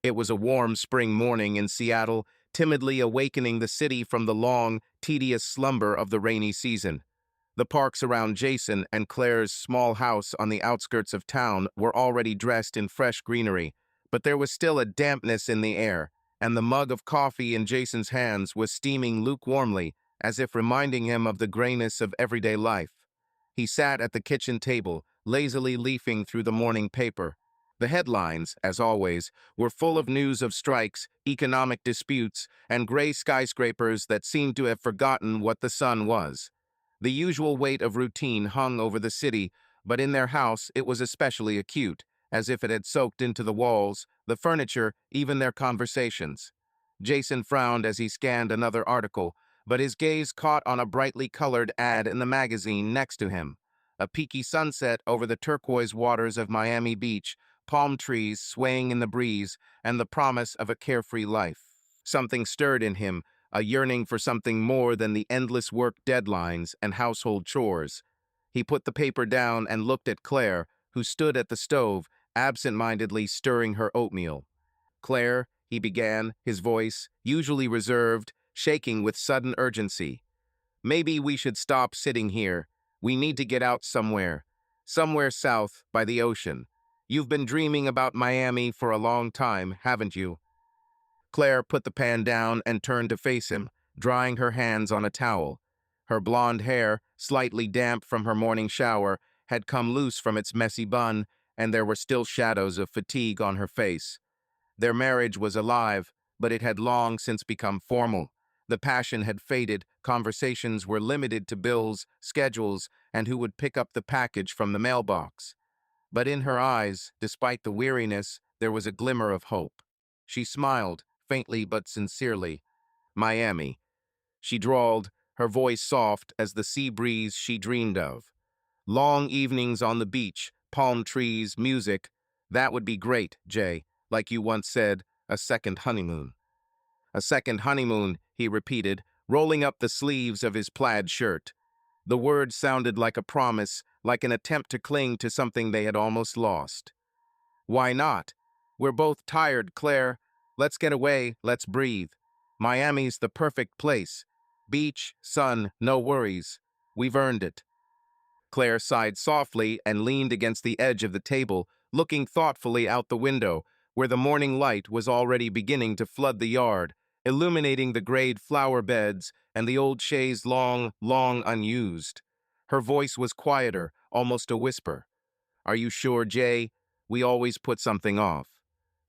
It was a warm spring morning in Seattle, timidly awakening the city from the long, tedious slumber of the rainy season. The parks around Jason and Claire's small house on the outskirts of town were already dressed in fresh greenery, but there was still a dampness in the air, and the mug of coffee in Jason's hands was steaming lukewarmly, as if reminding him of the grayness of everyday life. He sat at the kitchen table, lazily leafing through the morning paper. The headlines, as always, were full of news of strikes, economic disputes, and gray skyscrapers that seemed to have forgotten what the sun was. The usual weight of routine hung over the city, but in their house it was especially acute, as if it had soaked into the walls, the furniture, even their conversations. Jason frowned as he scanned another article, but his gaze caught on a brightly colored ad in the magazine next to him. A peaky sunset over the turquoise waters of Miami Beach, palm trees swaying in the breeze, and the promise of a carefree life. Something stirred in him, a yearning for something more than the endless work deadlines and household chores. He put the paper down and looked at Claire, who stood at the stove, absent-mindedly stirring her oatmeal. "Claire," he began, his voice, usually reserved, shaking with sudden urgency. "Maybe we should stop sitting here. We need to get out somewhere. Somewhere south, by the ocean. You've been dreaming about Miami for a long time, haven't you?" Claire put the pan down and turned to face him, drying her hands on a towel. Her blonde hair, slightly damp from her morning shower, had come loose from its messy bun, and there were still shadows of fatigue on her face. Their marriage was alive, but it had long since become formal. The passion had faded, conversations were limited to bills, schedules, and who would pick up the package from the mailbox. But in her eyes, despite the weariness, there was a glimmer of hope. She smiled, faintly but sincerely. "Miami," she drawled, her voice soft as the sea breeze she dreamed of. "Long evenings on the beach, palm trees, music. That would be great, Jay. Like you once said, a second honeymoon." "A second honeymoon," he repeated, rolling up the sleeves of his plaid shirt. The word sounded like a promise, like an attempt to cling to something they had almost lost. "Why not? We're both tired, Claire. Let's get away, let's breathe. Miami's the perfect place. Beach, sun, no worries. We've earned it." Claire sighed softly and leaned against the edge of the table, looking thoughtfully out the window, where the morning light was already beginning to flood the yard, illuminating the grayed flower beds and the old chaise long unused. Her voice was quieter, almost a whisper. "Are you sure, Jay? We always put something off.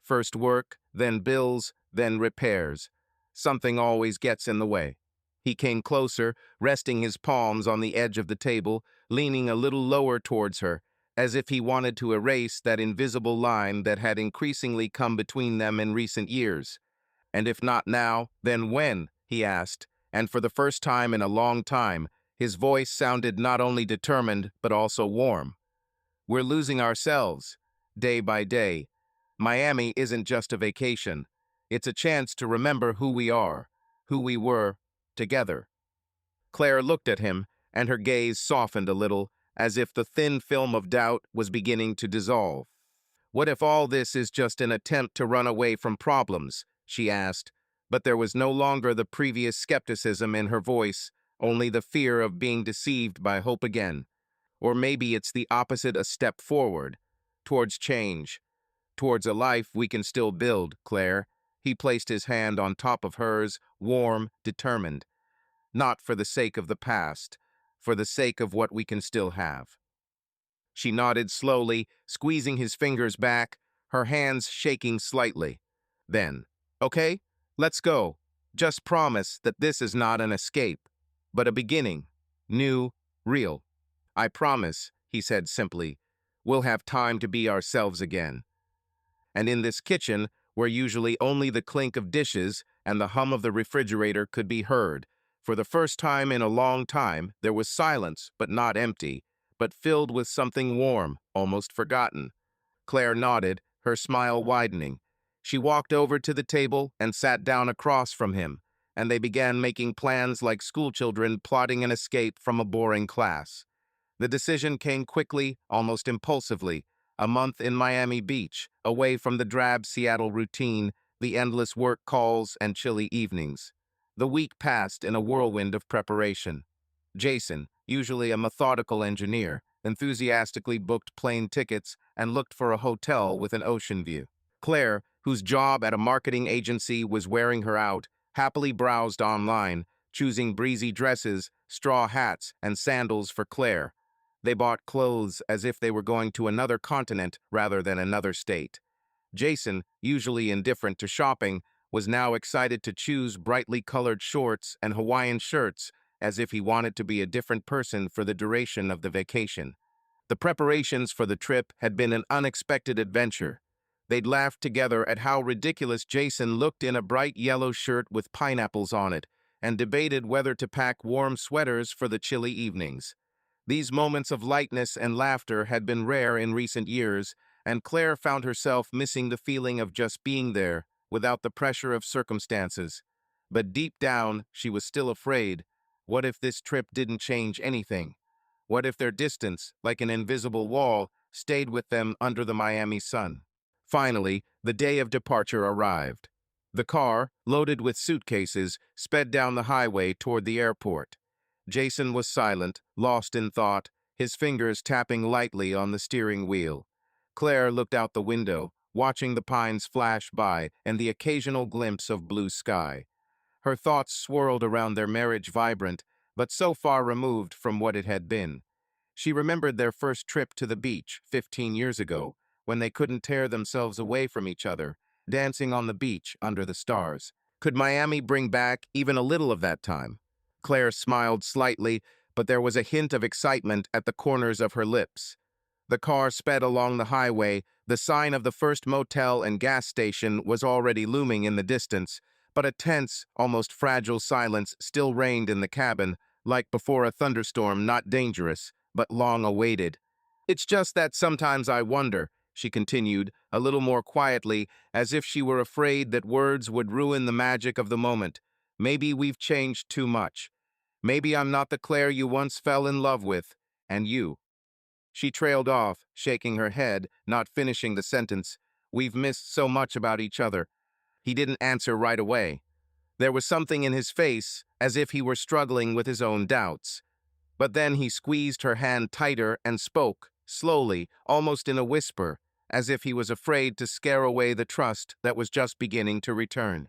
First work, then bills, then repairs. Something always gets in the way." He came closer, resting his palms on the edge of the table, leaning a little lower towards her, as if he wanted to erase that invisible line that had increasingly come between them in recent years. "And if not now, then when?" he asked, and for the first time in a long time, his voice sounded not only determined but also warm. "We're losing ourselves, day by day. Miami isn't just a vacation. It's a chance to remember who we are, who we were, together." Claire looked at him, and her gaze softened a little, as if the thin film of doubt was beginning to dissolve. "What if all this is just an attempt to run away from problems?" she asked, but there was no longer the previous skepticism in her voice, only the fear of being deceived by hope again. "Or maybe it's the opposite, a step forward, towards change, towards a life we can still build, Claire." He placed his hand on top of hers, warm, determined. "Not for the sake of the past, for the sake of what we can still have." She nodded slowly, squeezing his fingers back, her hands shaking slightly. Then, "Okay, let's go. Just promise that this is not an escape, but a beginning. New, real." "I promise," he said simply. "We'll have time to be ourselves again." And in this kitchen, where usually only the clink of dishes and the hum of the refrigerator could be heard, for the first time in a long time, there was silence, but not empty, but filled with something warm, almost forgotten. Claire nodded, her smile widening. She walked over to the table and sat down across from him, and they began making plans like schoolchildren plotting an escape from a boring class. The decision came quickly, almost impulsively. A month in Miami Beach, away from the drab Seattle routine, the endless work calls and chilly evenings. The week passed in a whirlwind of preparation. Jason, usually a methodical engineer, enthusiastically booked plane tickets and looked for a hotel with an ocean view. Claire, whose job at a marketing agency was wearing her out, happily browsed online, choosing breezy dresses, straw hats, and sandals for Claire. They bought clothes as if they were going to another continent rather than another state. Jason, usually indifferent to shopping, was now excited to choose brightly colored shorts and Hawaiian shirts as if he wanted to be a different person for the duration of the vacation. The preparations for the trip had been an unexpected adventure. They'd laughed together at how ridiculous Jason looked in a bright yellow shirt with pineapples on it, and debated whether to pack warm sweaters for the chilly evenings. These moments of lightness and laughter had been rare in recent years, and Claire found herself missing the feeling of just being there, without the pressure of circumstances. But deep down, she was still afraid. What if this trip didn't change anything? What if their distance, like an invisible wall, stayed with them under the Miami sun? Finally, the day of departure arrived. The car, loaded with suitcases, sped down the highway toward the airport. Jason was silent, lost in thought, his fingers tapping lightly on the steering wheel. Claire looked out the window, watching the pines flash by and the occasional glimpse of blue sky. Her thoughts swirled around their marriage vibrant, but so far removed from what it had been. She remembered their first trip to the beach 15 years ago, when they couldn't tear themselves away from each other, dancing on the beach under the stars. Could Miami bring back even a little of that time? Claire smiled slightly, but there was a hint of excitement at the corners of her lips. The car sped along the highway. The sign of the first motel and gas station was already looming in the distance, but a tense, almost fragile silence still reigned in the cabin, like before a thunderstorm not dangerous, but long awaited. "It's just that sometimes I wonder," she continued, a little more quietly, as if she were afraid that words would ruin the magic of the moment. "Maybe we've changed too much. Maybe I'm not the Claire you once fell in love with, and you." She trailed off, shaking her head, not finishing the sentence. "We've missed so much about each other." He didn't answer right away. There was something in his face, as if he were struggling with his own doubts. But then he squeezed her hand tighter and spoke, slowly, almost in a whisper, as if he was afraid to scare away the trust that was just beginning to return.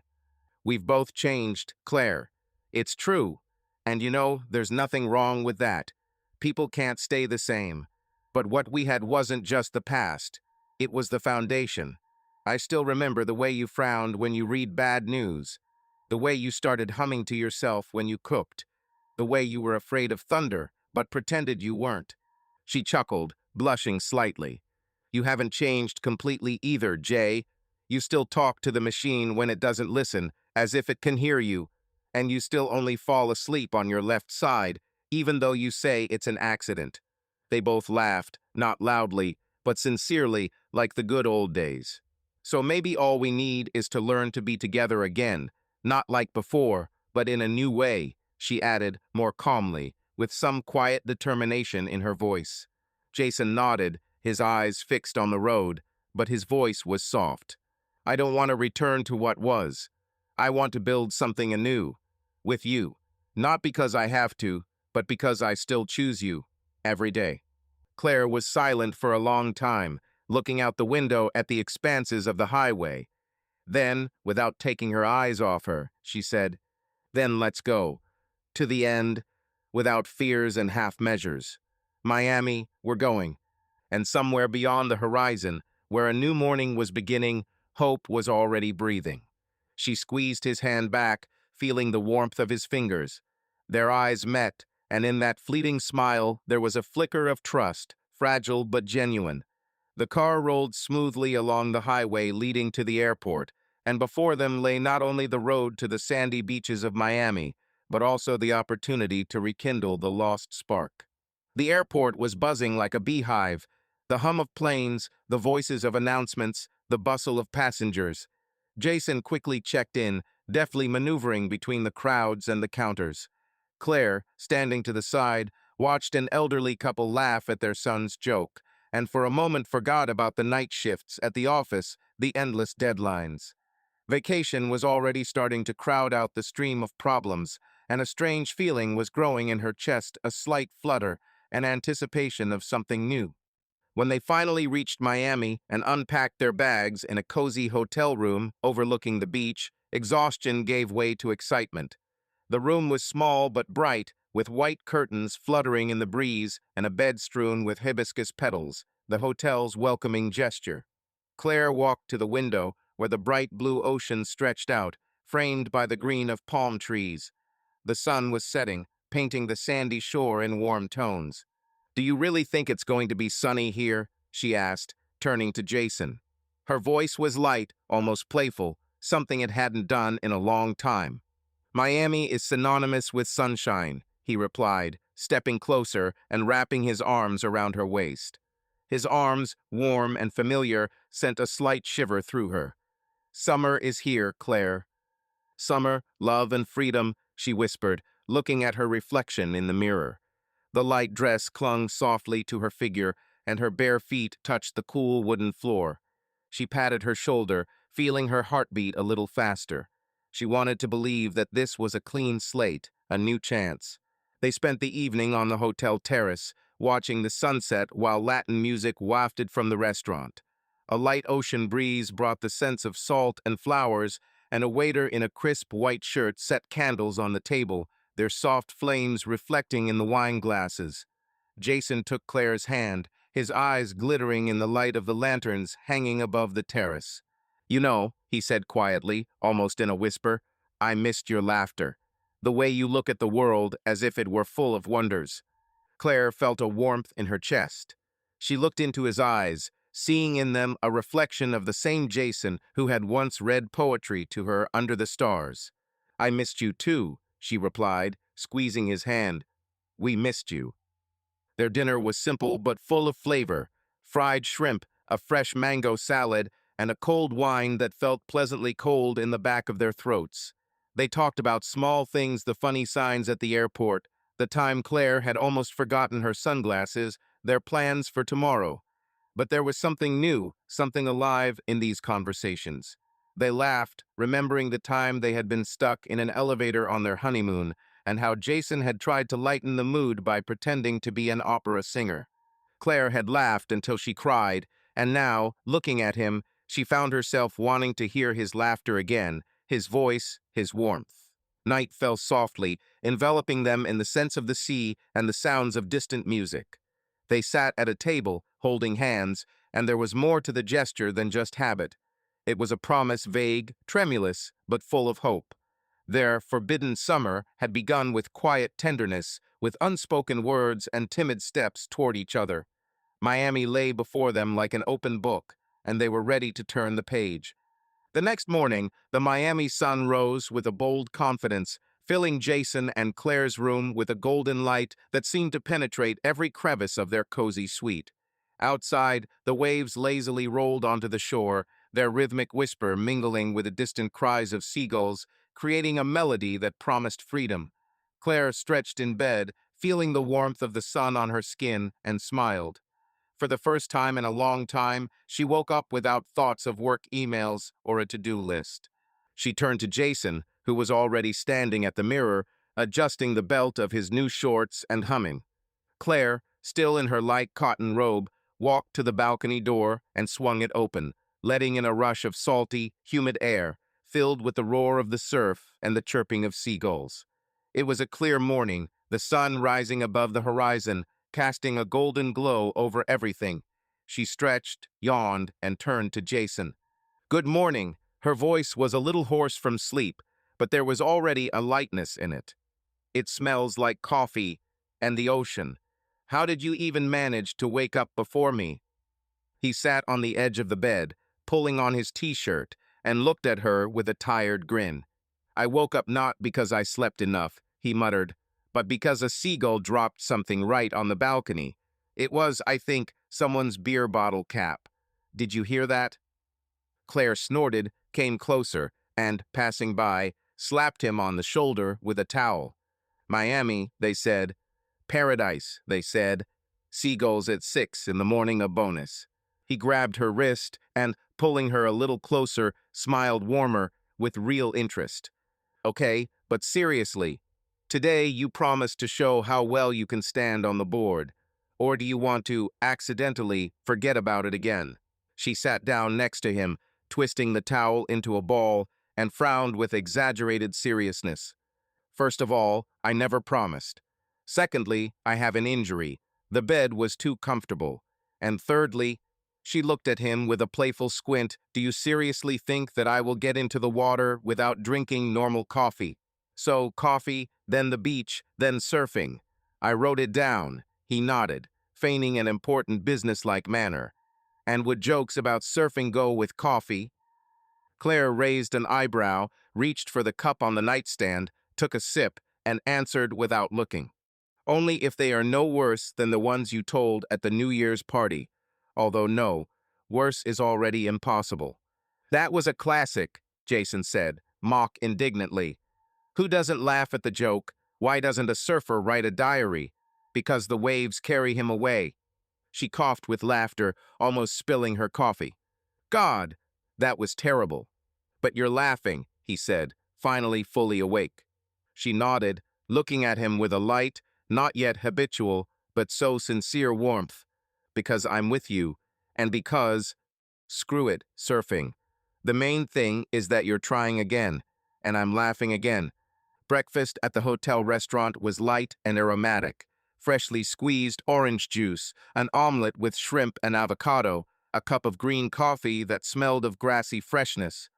"We've both changed, Claire. It's true. And you know, there's nothing wrong with that. People can't stay the same. But what we had wasn't just the past. It was the foundation. I still remember the way you frowned when you read bad news, the way you started humming to yourself when you cooked, the way you were afraid of thunder, but pretended you weren't." She chuckled, blushing slightly. "You haven't changed completely either, Jay. You still talk to the machine when it doesn't listen, as if it can hear you, and you still only fall asleep on your left side, even though you say it's an accident." They both laughed, not loudly, but sincerely, like the good old days. "So maybe all we need is to learn to be together again, not like before, but in a new way," she added, more calmly, with some quiet determination in her voice. Jason nodded, his eyes fixed on the road, but his voice was soft. "I don't want to return to what was. I want to build something anew, with you. Not because I have to, but because I still choose you, every day." Claire was silent for a long time, looking out the window at the expanses of the highway. Then, without taking her eyes off her, she said, "Then let's go. To the end, without fears and half measures. Miami, we're going." And somewhere beyond the horizon, where a new morning was beginning, hope was already breathing. She squeezed his hand back, feeling the warmth of his fingers. Their eyes met, and in that fleeting smile there was a flicker of trust, fragile but genuine. The car rolled smoothly along the highway leading to the airport, and before them lay not only the road to the sandy beaches of Miami, but also the opportunity to rekindle the lost spark. The airport was buzzing like a beehive, the hum of planes, the voices of announcements, the bustle of passengers. Jason quickly checked in, deftly maneuvering between the crowds and the counters. Claire, standing to the side, watched an elderly couple laugh at their son's joke, and for a moment forgot about the night shifts at the office, the endless deadlines. Vacation was already starting to crowd out the stream of problems, and a strange feeling was growing in her chest, a slight flutter, an anticipation of something new. When they finally reached Miami and unpacked their bags in a cozy hotel room overlooking the beach, exhaustion gave way to excitement. The room was small but bright, with white curtains fluttering in the breeze and a bed strewn with hibiscus petals, the hotel's welcoming gesture. Claire walked to the window, where the bright blue ocean stretched out, framed by the green of palm trees. The sun was setting, painting the sandy shore in warm tones. "Do you really think it's going to be sunny here?" she asked, turning to Jason. Her voice was light, almost playful, something it hadn't done in a long time. "Miami is synonymous with sunshine," he replied, stepping closer and wrapping his arms around her waist. His arms, warm and familiar, sent a slight shiver through her. "Summer is here, Claire." "Summer, love, and freedom," she whispered, looking at her reflection in the mirror. The light dress clung softly to her figure, and her bare feet touched the cool wooden floor. She patted her shoulder, feeling her heartbeat a little faster. She wanted to believe that this was a clean slate, a new chance. They spent the evening on the hotel terrace, watching the sunset while Latin music wafted from the restaurant. A light ocean breeze brought the scents of salt and flowers, and a waiter in a crisp white shirt set candles on the table, their soft flames reflecting in the wine glasses. Jason took Claire's hand, his eyes glittering in the light of the lanterns hanging above the terrace. "You know," he said quietly, almost in a whisper, "I missed your laughter. The way you look at the world as if it were full of wonders." Claire felt a warmth in her chest. She looked into his eyes, seeing in them a reflection of the same Jason who had once read poetry to her under the stars. "I missed you too," she replied, squeezing his hand. "We missed you." Their dinner was simple but full of flavor: fried shrimp, a fresh mango salad, and a cold wine that felt pleasantly cold in the back of their throats. They talked about small things, the funny signs at the airport, the time Claire had almost forgotten her sunglasses, their plans for tomorrow. But there was something new, something alive in these conversations. They laughed, remembering the time they had been stuck in an elevator on their honeymoon, and how Jason had tried to lighten the mood by pretending to be an opera singer. Claire had laughed until she cried, and now, looking at him, she found herself wanting to hear his laughter again, his voice, his warmth. Night fell softly, enveloping them in the scents of the sea and the sounds of distant music. They sat at a table, holding hands, and there was more to the gesture than just habit. It was a promise, vague, tremulous, but full of hope. Their forbidden summer had begun with quiet tenderness, with unspoken words and timid steps toward each other. Miami lay before them like an open book, and they were ready to turn the page. The next morning, the Miami sun rose with a bold confidence, filling Jason and Claire's room with a golden light that seemed to penetrate every crevice of their cozy suite. Outside, the waves lazily rolled onto the shore, their rhythmic whisper mingling with the distant cries of seagulls, creating a melody that promised freedom. Claire stretched in bed, feeling the warmth of the sun on her skin, and smiled. For the first time in a long time, she woke up without thoughts of work emails or a to-do list. She turned to Jason, who was already standing at the mirror, adjusting the belt of his new shorts and humming. Claire, still in her light cotton robe, walked to the balcony door and swung it open, letting in a rush of salty, humid air, filled with the roar of the surf and the chirping of seagulls. It was a clear morning, the sun rising above the horizon, casting a golden glow over everything. She stretched, yawned, and turned to Jason. "Good morning." Her voice was a little hoarse from sleep, but there was already a lightness in it. "It smells like coffee and the ocean. How did you even manage to wake up before me?" He sat on the edge of the bed, pulling on his t-shirt, and looked at her with a tired grin. "I woke up not because I slept enough," he muttered, "but because a seagull dropped something right on the balcony. It was, I think, someone's beer bottle cap. Did you hear that?" Claire snorted, came closer, and, passing by, slapped him on the shoulder with a towel. "Miami," they said. "Paradise," they said. Seagulls at 6 in the morning a bonus. He grabbed her wrist and, pulling her a little closer, smiled warmer, with real interest. Okay, but seriously, today you promise to show how well you can stand on the board. Or do you want to, accidentally, forget about it again? She sat down next to him, twisting the towel into a ball, and frowned with exaggerated seriousness. First of all, I never promised. Secondly, I have an injury. The bed was too comfortable. And thirdly, she looked at him with a playful squint. Do you seriously think that I will get into the water without drinking normal coffee? So, coffee, then the beach, then surfing. I wrote it down. He nodded, feigning an important businesslike manner. And would jokes about surfing go with coffee? Claire raised an eyebrow, reached for the cup on the nightstand, took a sip, and answered without looking. Only if they are no worse than the ones you told at the New Year's party. Although no, worse is already impossible. That was a classic, Jason said, mock indignantly. Who doesn't laugh at the joke? Why doesn't a surfer write a diary? Because the waves carry him away. She coughed with laughter, almost spilling her coffee. God, that was terrible. But you're laughing, he said, finally fully awake. She nodded, looking at him with a light, not yet habitual, but so sincere warmth. Because I'm with you, and because, screw it, surfing. The main thing is that you're trying again, and I'm laughing again. Breakfast at the hotel restaurant was light and aromatic. Freshly squeezed orange juice, an omelet with shrimp and avocado, a cup of green coffee that smelled of grassy freshness.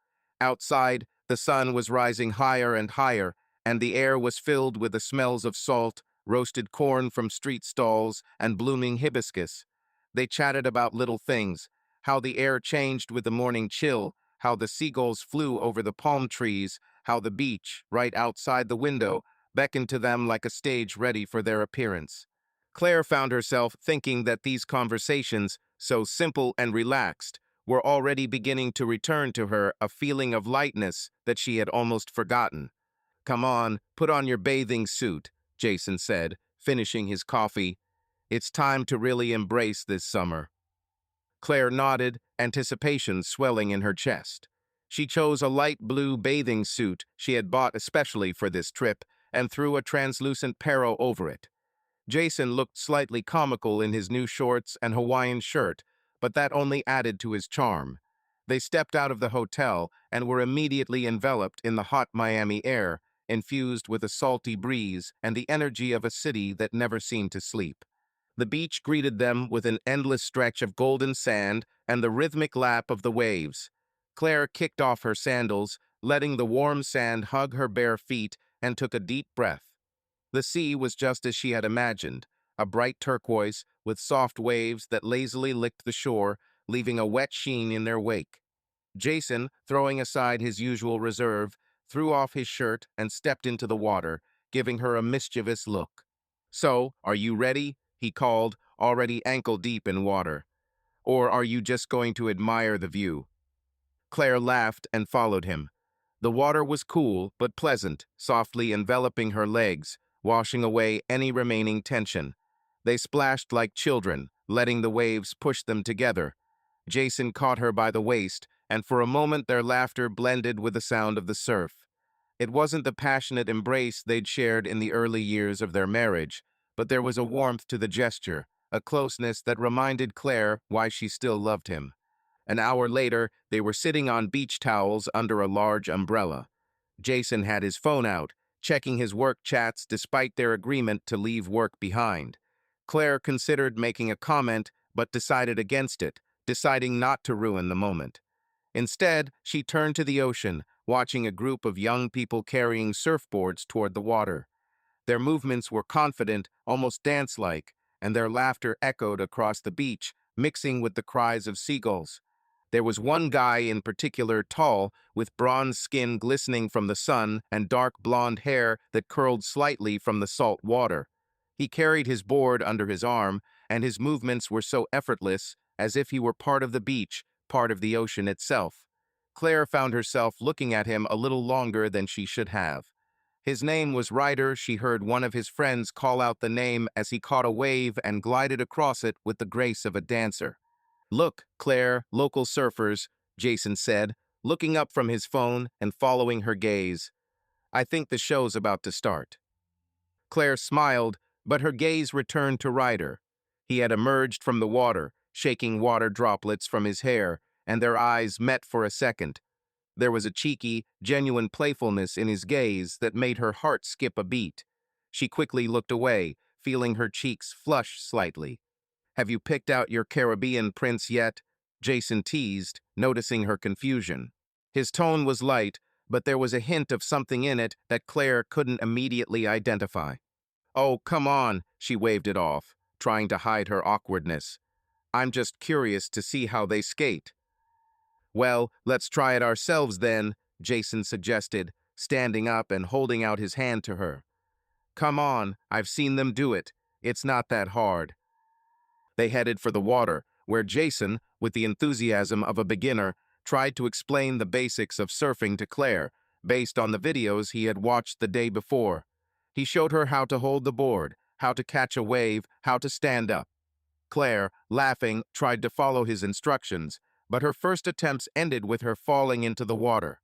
Outside, the sun was rising higher and higher, and the air was filled with the smells of salt, roasted corn from street stalls, and blooming hibiscus. They chatted about little things, how the air changed with the morning chill, how the seagulls flew over the palm trees, how the beach, right outside the window, beckoned to them like a stage ready for their appearance. Claire found herself thinking that these conversations, so simple and relaxed, were already beginning to return to her a feeling of lightness that she had almost forgotten. Come on, put on your bathing suit, Jason said, finishing his coffee. It's time to really embrace this summer. Claire nodded, anticipation swelling in her chest. She chose a light blue bathing suit she had bought especially for this trip and threw a translucent paro over it. Jason looked slightly comical in his new shorts and Hawaiian shirt, but that only added to his charm. They stepped out of the hotel and were immediately enveloped in the hot Miami air, infused with a salty breeze and the energy of a city that never seemed to sleep. The beach greeted them with an endless stretch of golden sand and the rhythmic lap of the waves. Claire kicked off her sandals, letting the warm sand hug her bare feet, and took a deep breath. The sea was just as she had imagined, a bright turquoise with soft waves that lazily licked the shore, leaving a wet sheen in their wake. Jason, throwing aside his usual reserve, threw off his shirt and stepped into the water, giving her a mischievous look. So, are you ready? He called, already ankle-deep in water. Or are you just going to admire the view? Claire laughed and followed him. The water was cool but pleasant, softly enveloping her legs, washing away any remaining tension. They splashed like children, letting the waves push them together. Jason caught her by the waist, and for a moment their laughter blended with the sound of the surf. It wasn't the passionate embrace they'd shared in the early years of their marriage, but there was a warmth to the gesture, a closeness that reminded Claire why she still loved him. An hour later, they were sitting on beach towels under a large umbrella. Jason had his phone out, checking his work chats despite their agreement to leave work behind. Claire considered making a comment, but decided against it, deciding not to ruin the moment. Instead, she turned to the ocean, watching a group of young people carrying surfboards toward the water. Their movements were confident, almost dance-like, and their laughter echoed across the beach, mixing with the cries of seagulls. There was one guy in particular tall, with bronze skin glistening from the sun and dark blonde hair that curled slightly from the salt water. He carried his board under his arm, and his movements were so effortless, as if he were part of the beach, part of the ocean itself. Claire found herself looking at him a little longer than she should have. His name was Ryder. She heard one of his friends call out the name as he caught a wave and glided across it with the grace of a dancer. "Look, Claire, local surfers," Jason said, looking up from his phone and following her gaze. "I think the show's about to start." Claire smiled, but her gaze returned to Ryder. He had emerged from the water, shaking water droplets from his hair, and their eyes met for a second. There was a cheeky, genuine playfulness in his gaze that made her heart skip a beat. She quickly looked away, feeling her cheeks flush slightly. "Have you picked out your Caribbean prince yet?" Jason teased, noticing her confusion. His tone was light, but there was a hint of something in it that Claire couldn't immediately identify. "Oh, come on," she waved it off, trying to hide her awkwardness. "I'm just curious to see how they skate." "Well, let's try it ourselves then," Jason suggested, standing up and holding out his hand to her. "Come on, I've seen them do it. It's not that hard." They headed for the water, where Jason, with the enthusiasm of a beginner, tried to explain the basics of surfing to Claire, based on the videos he had watched the day before. He showed her how to hold the board, how to catch a wave, how to stand up. Claire, laughing, tried to follow his instructions, but her first attempts ended with her falling into the water.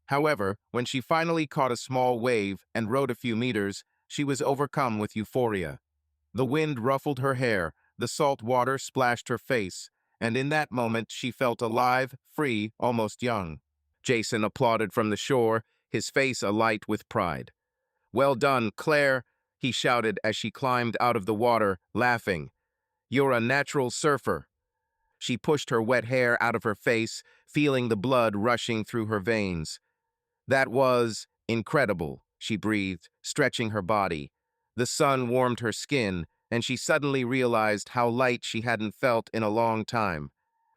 However, when she finally caught a small wave and rode a few meters, she was overcome with euphoria. The wind ruffled her hair, the salt water splashed her face, and in that moment she felt alive, free, almost young. Jason applauded from the shore, his face alight with pride. "Well done, Claire," he shouted as she climbed out of the water, laughing. "You're a natural surfer." She pushed her wet hair out of her face, feeling the blood rushing through her veins. "That was incredible," she breathed, stretching her body. The sun warmed her skin, and she suddenly realized how light she hadn't felt in a long time.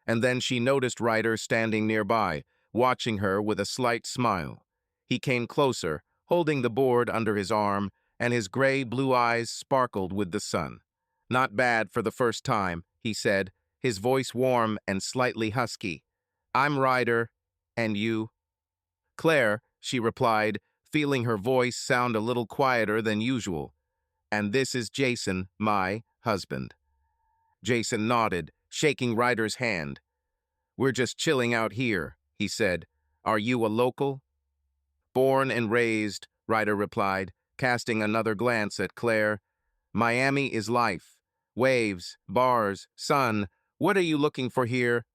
And then she noticed Ryder standing nearby, watching her with a slight smile. He came closer, holding the board under his arm, and his gray-blue eyes sparkled with the sun. "Not bad for the first time," he said, his voice warm and slightly husky. "I'm Ryder, and you?" "Claire," she replied, feeling her voice sound a little quieter than usual. "And this is Jason, my husband." Jason nodded, shaking Ryder's hand. "We're just chilling out here," he said. "Are you a local?" "Born and raised," Ryder replied, casting another glance at Claire. "Miami is life. Waves, bars, sun. What are you looking for here?"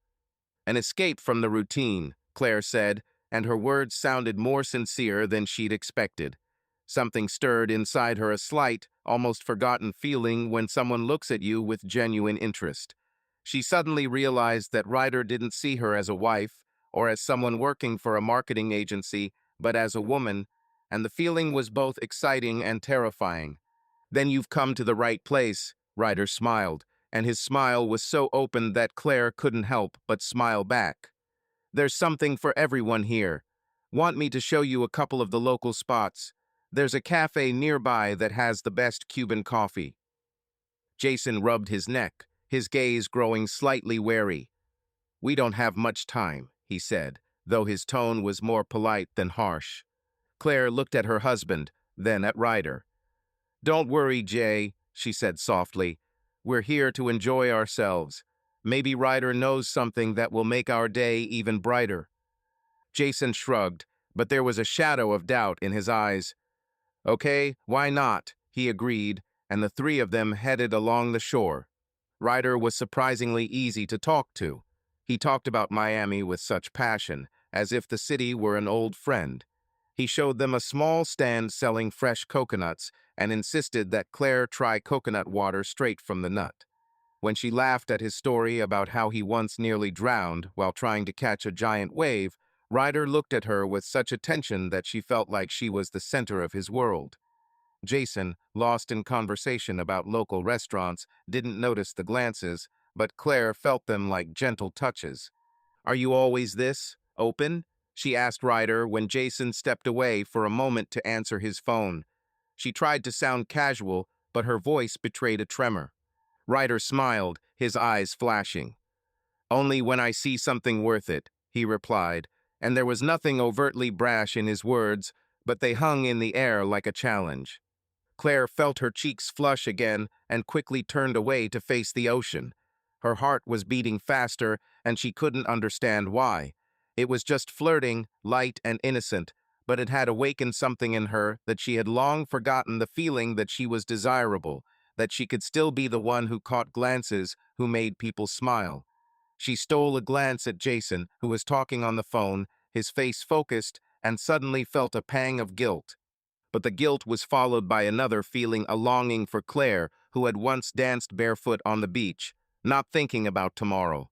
"An escape from the routine," Claire said, and her words sounded more sincere than she'd expected. Something stirred inside her, a slight, almost forgotten feeling when someone looks at you with genuine interest. She suddenly realized that Ryder didn't see her as a wife or as someone working for a marketing agency, but as a woman, and the feeling was both exciting and terrifying. "Then you've come to the right place," Ryder smiled, and his smile was so open that Claire couldn't help but smile back. "There's something for everyone here. Want me to show you a couple of the local spots? There's a cafe nearby that has the best Cuban coffee." Jason rubbed his neck, his gaze growing slightly wary. "We don't have much time," he said, though his tone was more polite than harsh. Claire looked at her husband, then at Ryder. "Don't worry, Jay," she said softly. "We're here to enjoy ourselves. Maybe Ryder knows something that will make our day even brighter." Jason shrugged, but there was a shadow of doubt in his eyes. "Okay, why not?" he agreed, and the three of them headed along the shore. Ryder was surprisingly easy to talk to. He talked about Miami with such passion, as if the city were an old friend. He showed them a small stand selling fresh coconuts and insisted that Claire try coconut water straight from the nut. When she laughed at his story about how he once nearly drowned while trying to catch a giant wave, Ryder looked at her with such attention that she felt like she was the center of his world. Jason, lost in conversation about local restaurants, didn't notice the glances, but Claire felt them like gentle touches. "Are you always this open?" she asked Ryder when Jason stepped away for a moment to answer his phone. She tried to sound casual, but her voice betrayed a tremor. Ryder smiled, his eyes flashing. "Only when I see something worth it," he replied, and there was nothing overtly brash in his words, but they hung in the air like a challenge. Claire felt her cheeks flush again and quickly turned away to face the ocean. Her heart was beating faster, and she couldn't understand why. It was just flirting, light and innocent, but it had awakened something in her that she had long forgotten, the feeling that she was desirable, that she could still be the one who caught glances, who made people smile. She stole a glance at Jason, who was talking on the phone, his face focused, and suddenly felt a pang of guilt. But the guilt was followed by another feeling, a longing for Claire, who had once danced barefoot on the beach, not thinking about tomorrow.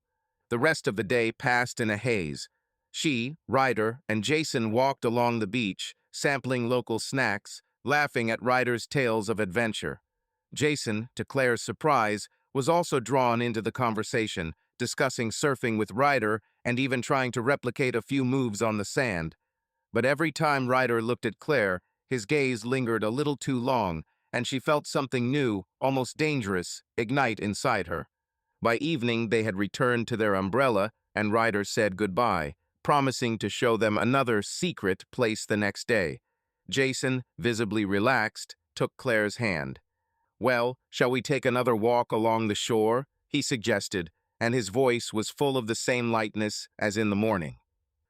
The rest of the day passed in a haze. She, Ryder, and Jason walked along the beach, sampling local snacks, laughing at Ryder's tales of adventure. Jason, to Claire's surprise, was also drawn into the conversation, discussing surfing with Ryder and even trying to replicate a few moves on the sand. But every time Ryder looked at Claire, his gaze lingered a little too long, and she felt something new, almost dangerous, ignite inside her. By evening, they had returned to their umbrella, and Ryder said goodbye, promising to show them another secret place the next day. Jason, visibly relaxed, took Claire's hand. "Well, shall we take another walk along the shore?" he suggested, and his voice was full of the same lightness as in the morning.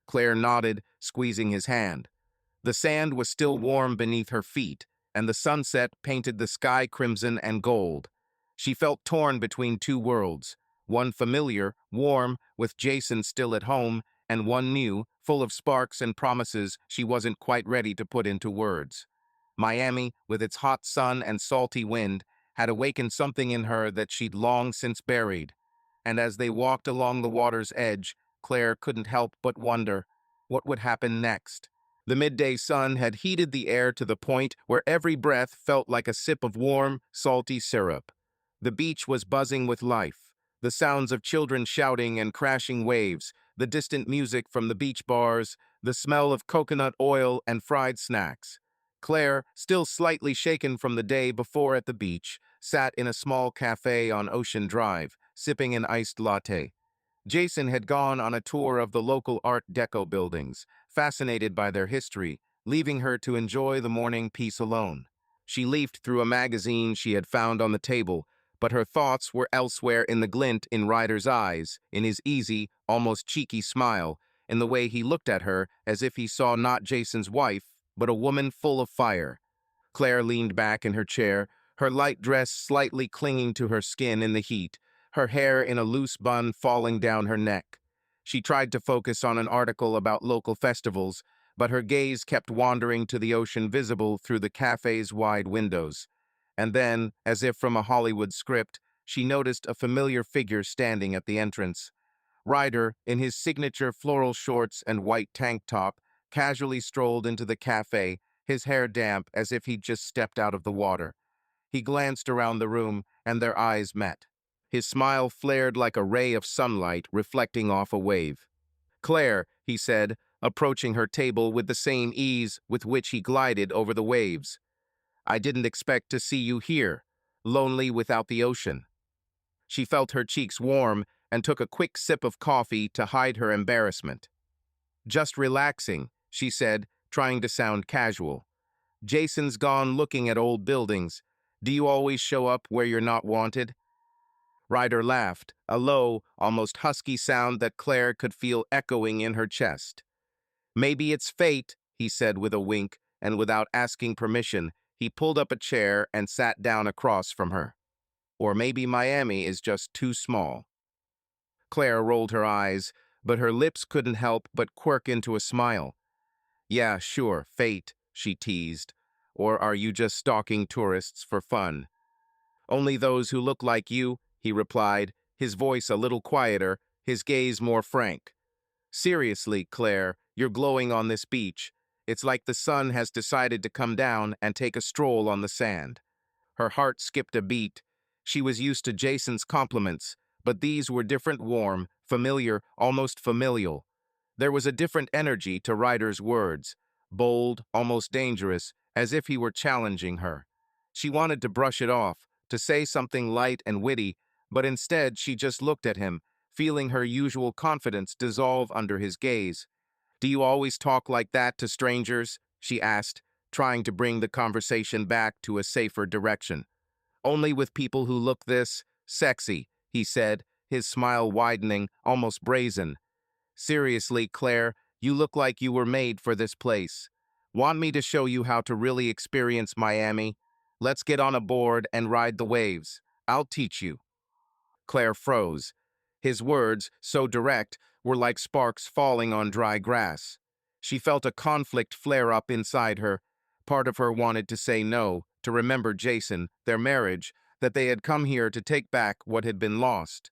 Claire nodded, squeezing his hand. The sand was still warm beneath her feet, and the sunset painted the sky crimson and gold. She felt torn between two worlds, one familiar, warm, with Jason still at home, and one new, full of sparks and promises she wasn't quite ready to put into words. Miami, with its hot sun and salty wind, had awakened something in her that she'd long since buried. And as they walked along the water's edge, Claire couldn't help but wonder what would happen next. The midday sun had heated the air to the point where every breath felt like a sip of warm, salty syrup. The beach was buzzing with life, the sounds of children shouting and crashing waves, the distant music from the beach bars, the smell of coconut oil and fried snacks. Claire, still slightly shaken from the day before at the beach, sat in a small cafe on Ocean Drive, sipping an iced latte. Jason had gone on a tour of the local Art Deco buildings, fascinated by their history, leaving her to enjoy the morning peace alone. She leafed through a magazine she had found on the table, but her thoughts were elsewhere, in the glint in Ryder's eyes, in his easy, almost cheeky smile, in the way he looked at her as if he saw not Jason's wife, but a woman full of fire. Claire leaned back in her chair, her light dress slightly clinging to her skin in the heat, her hair in a loose bun falling down her neck. She tried to focus on an article about local festivals, but her gaze kept wandering to the ocean visible through the cafe's wide windows. And then, as if from a Hollywood script, she noticed a familiar figure standing at the entrance. Ryder, in his signature floral shorts and white tank top, casually strolled into the cafe, his hair damp as if he'd just stepped out of the water. He glanced around the room, and their eyes met. His smile flared like a ray of sunlight reflecting off a wave. "Claire," he said, approaching her table with the same ease with which he glided over the waves. "I didn't expect to see you here, lonely without the ocean." She felt her cheeks warm and took a quick sip of coffee to hide her embarrassment. "Just relaxing," she said, trying to sound casual. "Jason's gone looking at old buildings. Do you always show up where you're not wanted?" Ryder laughed, a low, almost husky sound that Claire could feel echoing in her chest. "Maybe it's fate," he said with a wink, and without asking permission, he pulled up a chair and sat down across from her. "Or maybe Miami is just too small." Claire rolled her eyes, but her lips couldn't help but quirk into a smile. "Yeah, sure, fate," she teased. "Or are you just stalking tourists for fun?" "Only those who look like you," he replied, his voice a little quieter, his gaze more frank. "Seriously, Claire, you're glowing on this beach. It's like the sun has decided to come down and take a stroll on the sand." Her heart skipped a beat. She was used to Jason's compliments, but these were different, warm, familiar, almost familial. There was a different energy to Ryder's words, bold, almost dangerous, as if he were challenging her. She wanted to brush it off, to say something light and witty, but instead she just looked at him, feeling her usual confidence dissolve under his gaze. "Do you always talk like that to strangers?" she asked, trying to bring the conversation back to a safer direction. Only with people who look this sexy, he said, his smile widening, almost brazen. Seriously, Claire, you look like you were made for this place. Want me to show you how to really experience Miami? Let's get on a board and ride the waves. I'll teach you. Claire froze. His words, so direct, were like sparks falling on dry grass. She felt a conflict flare up inside her. Part of her wanted to say no, to remember Jason, their marriage, that they had come here to take back what had been lost.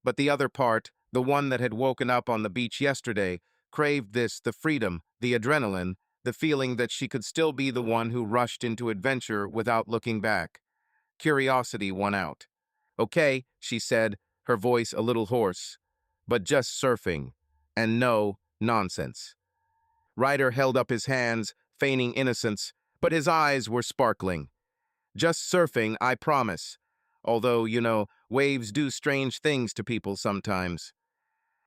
But the other part, the one that had woken up on the beach yesterday, craved this, the freedom, the adrenaline, the feeling that she could still be the one who rushed into adventure without looking back. Curiosity won out. Okay, she said, her voice a little hoarse, but just surfing. And no nonsense. Ryder held up his hands, feigning innocence, but his eyes were sparkling. Just surfing, I promise. Although, waves do strange things to people sometimes.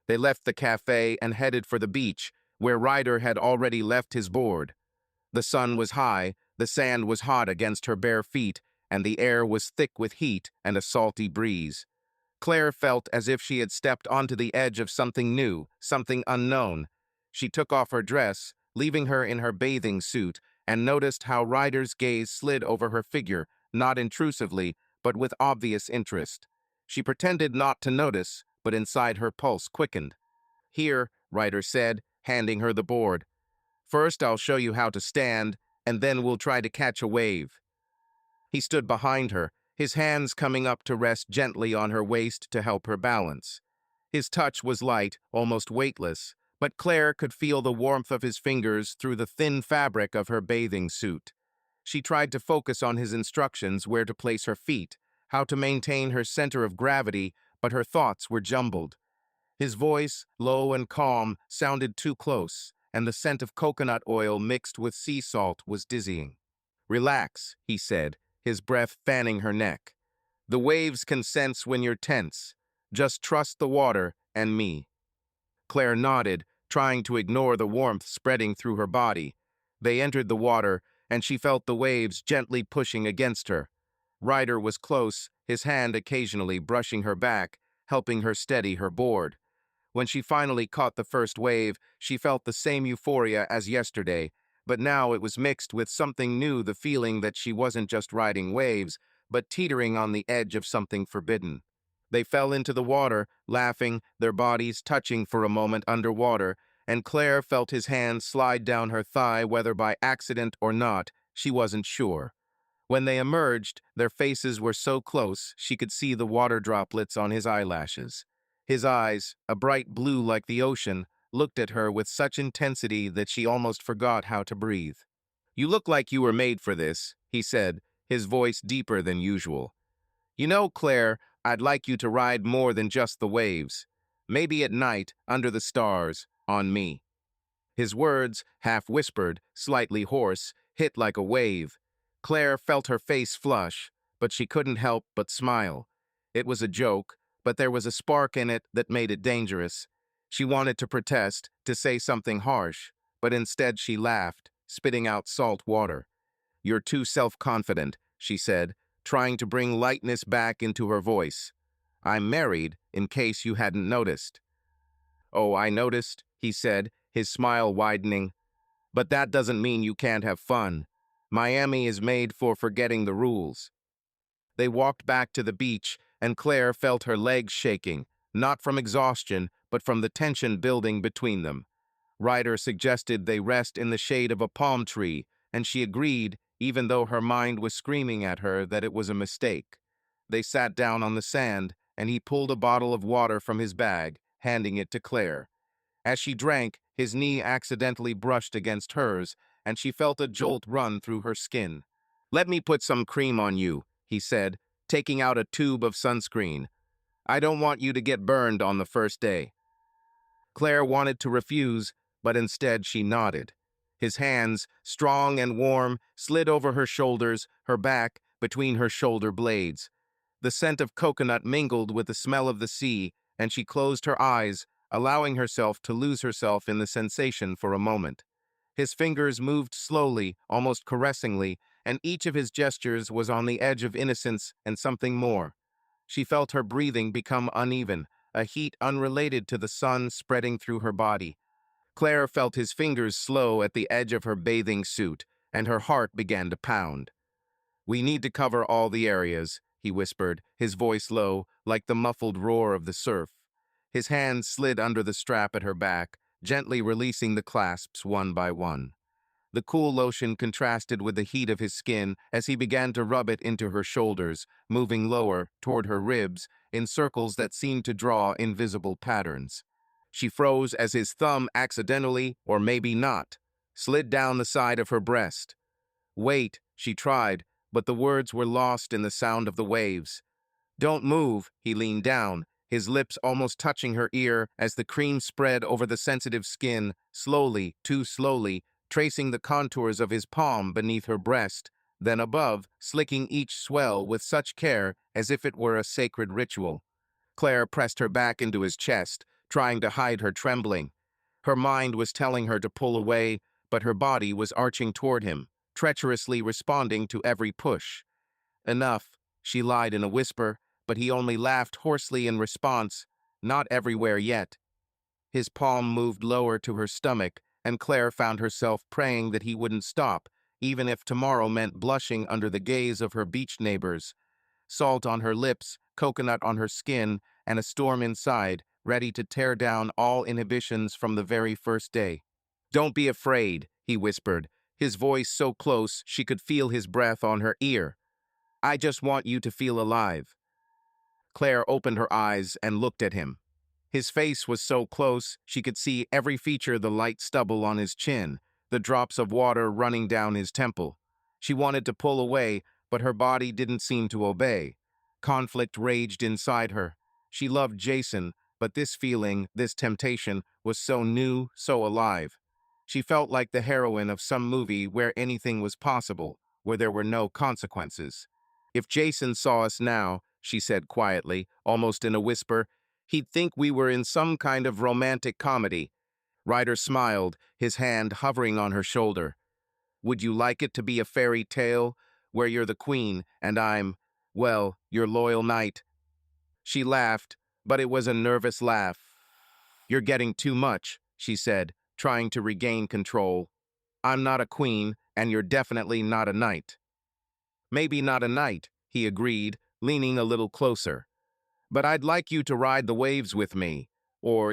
They left the cafe and headed for the beach, where Ryder had already left his board. The sun was high, the sand was hot against her bare feet, and the air was thick with heat and a salty breeze. Claire felt as if she had stepped onto the edge of something new, something unknown. She took off her dress, leaving her in her bathing suit, and noticed how Ryder's gaze slid over her figure, not intrusively, but with obvious interest. She pretended not to notice, but inside her pulse quickened. Here, Ryder said, handing her the board. First, I'll show you how to stand, and then we'll try to catch a wave. He stood behind her, his hands coming up to rest gently on her waist to help her balance. His touch was light, almost weightless, but Claire could feel the warmth of his fingers through the thin fabric of her bathing suit. She tried to focus on his instructions where to place her feet, how to maintain her center of gravity, but her thoughts were jumbled. His voice, low and calm, sounded too close, and the scent of coconut oil mixed with sea salt was dizzying. Relax, he said, his breath fanning her neck. The waves can sense when you're tense. Just trust the water and me. Claire nodded, trying to ignore the warmth spreading through her body. They entered the water, and she felt the waves gently pushing against her. Ryder was close, his hand occasionally brushing her back, helping her steady her board. When she finally caught the first wave, she felt the same euphoria as yesterday, but now it was mixed with something new, the feeling that she wasn't just riding waves, but teetering on the edge of something forbidden. They fell into the water, laughing, their bodies touching for a moment underwater, and Claire felt his hand slide down her thigh, whether by accident or not, she wasn't sure. When they emerged, their faces were so close she could see the water droplets on his eyelashes. His eyes, a bright blue like the ocean, looked at her with such intensity that she almost forgot how to breathe. You look like you were made for this, he said, his voice deeper than usual. You know, Claire, I'd like you to ride more than just the waves. Maybe at night, under the stars, on me. His words, half whispered, slightly hoarse, hit like a wave. Claire felt her face flush, but she couldn't help but smile. It was a joke, but there was a spark in it that made it dangerous. She wanted to protest, to say something harsh, but instead she laughed, spitting out salt water. You're too self-confident, she said, trying to bring lightness back into her voice. I'm married, in case you hadn't noticed. Oh, I noticed, he said, his smile widening. But that doesn't mean you can't have fun. Miami is made for forgetting the rules. They walked back to the beach, and Claire felt her legs shaking, not from exhaustion, but from the tension building between them. Ryder suggested they rest in the shade of a palm tree, and she agreed, even though her mind was screaming at her that it was a mistake. They sat down on the sand, and he pulled a bottle of water from his bag, handing it to Claire. As she drank, his knee accidentally brushed against hers, and she felt a jolt run through her skin. Let me put some cream on you, he said, taking out a tube of sunscreen. I don't want you to get burned on the first day. Claire wanted to refuse, but instead she nodded. His hands, strong and warm, slid over her shoulders, her back, between her shoulder blades. The scent of coconut mingled with the smell of the sea, and she closed her eyes, allowing herself to lose herself in the sensation for a moment. His fingers moved slowly, almost caressingly, and each of his gestures was on the edge of innocence and something more. She felt her breathing become uneven, a heat unrelated to the sun spreading through her body. Claire felt his fingers slow at the edge of her bathing suit, and her heart began to pound. "We need to cover all the areas," he whispered, his voice low, like the muffled roar of the surf. His hand slid under the strap at her back, gently releasing the clasps one by one. The cool lotion contrasted with the heat of his skin as he began to rub it into her shoulders, moving lower, toward her ribs, in circles that seemed to draw invisible patterns. She froze as his thumb accidentally, or maybe not, slid down the side of her breast. "Wait," she tried, but the words were lost in the sound of the waves. "Don't move," he leaned down, his lips almost touching her ear as the cream spread over the sensitive skin, slowly, too slowly, tracing the contours of his palm beneath her breast, then above, slicking each swell with such care as if it were a sacred ritual. Claire pressed her back into his chest, trying to hide her trembling. Her mind was telling her to pull away, but her body was arching toward him, treacherously responding to every push. "Enough," she lied in a whisper, but he only laughed hoarsely in response. "Not everywhere yet." His palm moved lower to her stomach, and Claire found herself praying that he wouldn't stop, even if tomorrow meant blushing under the gaze of her beach neighbors. Salt on her lips, coconut on her skin, and a storm inside, ready to tear down all inhibitions from the very first day. "Don't be afraid," he whispered, his voice so close she could feel his breath on her ear. "I just want you to feel alive." Claire opened her eyes and looked at him. His face was so close she could see every feature: the light stubble on his chin, the drops of water running down his temple. She wanted to pull away, but her body didn't seem to obey. Conflict raged inside her. She loved Jason, but this feeling, this temptation, was so new, so alive. She felt like the heroine of some movie where anything was possible, where there were no consequences. "If Jason saw us now," she said quietly, almost in a whisper, "he'd think we were in some kind of romantic comedy." Ryder smiled, his hand hovering on her shoulder. "Would you like it to be a fairy tale, where you're the queen and I'm, well, your loyal knight?" She laughed, but it was a nervous laugh. "You're getting too much," she said, trying to regain control. "I'm not a queen, and you're definitely not a knight." "Maybe not a knight," he agreed, leaning a little closer. "But I'd like you to ride the waves with me, or,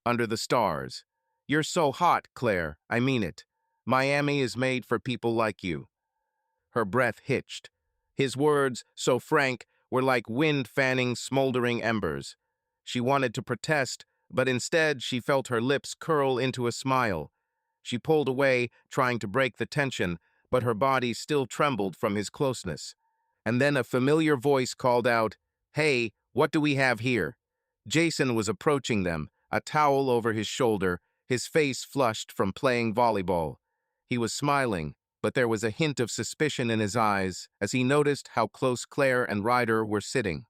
under the stars. You're so hot, Claire, I mean it. Miami is made for people like you." Her breath hitched. His words, so frank, were like wind fanning smoldering embers. She wanted to protest, but instead she felt her lips curl into a smile. She pulled away, trying to break the tension, but her body still trembled from his closeness. And then a familiar voice called out, "Hey, what do we have here?" Jason was approaching them, a towel over his shoulder, his face flushed from playing volleyball. He was smiling, but there was a hint of suspicion in his eyes as he noticed how close Claire and Ryder were sitting.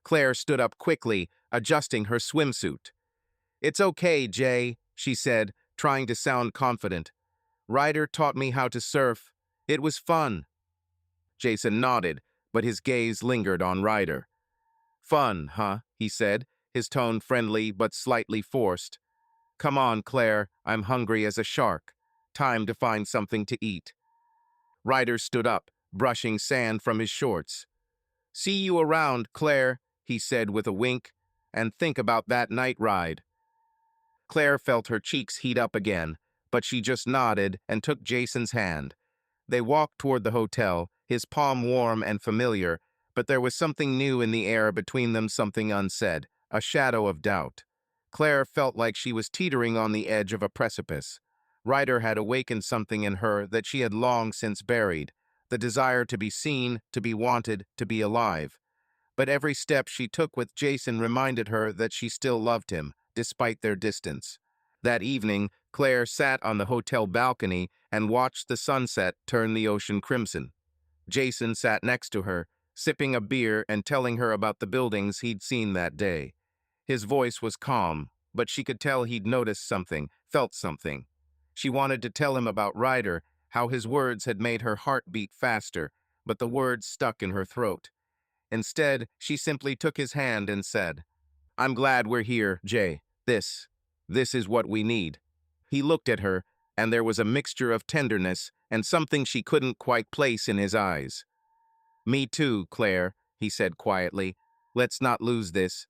Claire stood up quickly, adjusting her swimsuit. "It's okay, Jay," she said, trying to sound confident. "Ryder taught me how to surf. It was fun." Jason nodded, but his gaze lingered on Ryder. "Fun, huh?" he said, his tone friendly but slightly forced. "Come on, Claire, I'm hungry as a shark. Time to find something to eat." Ryder stood up, brushing sand from his shorts. "See you around, Claire," he said with a wink, "and think about that night ride." Claire felt her cheeks heat up again, but she just nodded and took Jason's hand. They walked toward the hotel, his palm warm and familiar, but there was something new in the air between them, something unsaid, a shadow of doubt. Claire felt like she was teetering on the edge of a precipice. Ryder had awakened something in her that she had long since buried, the desire to be seen, to be wanted, to be alive. But every step she took with Jason reminded her that she still loved him, despite their distance. That evening, Claire sat on the hotel balcony and watched the sunset turn the ocean crimson. Jason sat next to her, sipping a beer and telling her about the buildings he'd seen that day. His voice was calm, but she could tell he'd noticed something, felt something. She wanted to tell him about Ryder, how his words had made her heart beat faster, but the words stuck in her throat. Instead, she simply took his hand and said, "I'm glad we're here, Jay. This is what we need." He looked at her, and there was a mixture of tenderness and something she couldn't quite place in his eyes. "Me too, Claire," he said quietly. "Let's not lose this."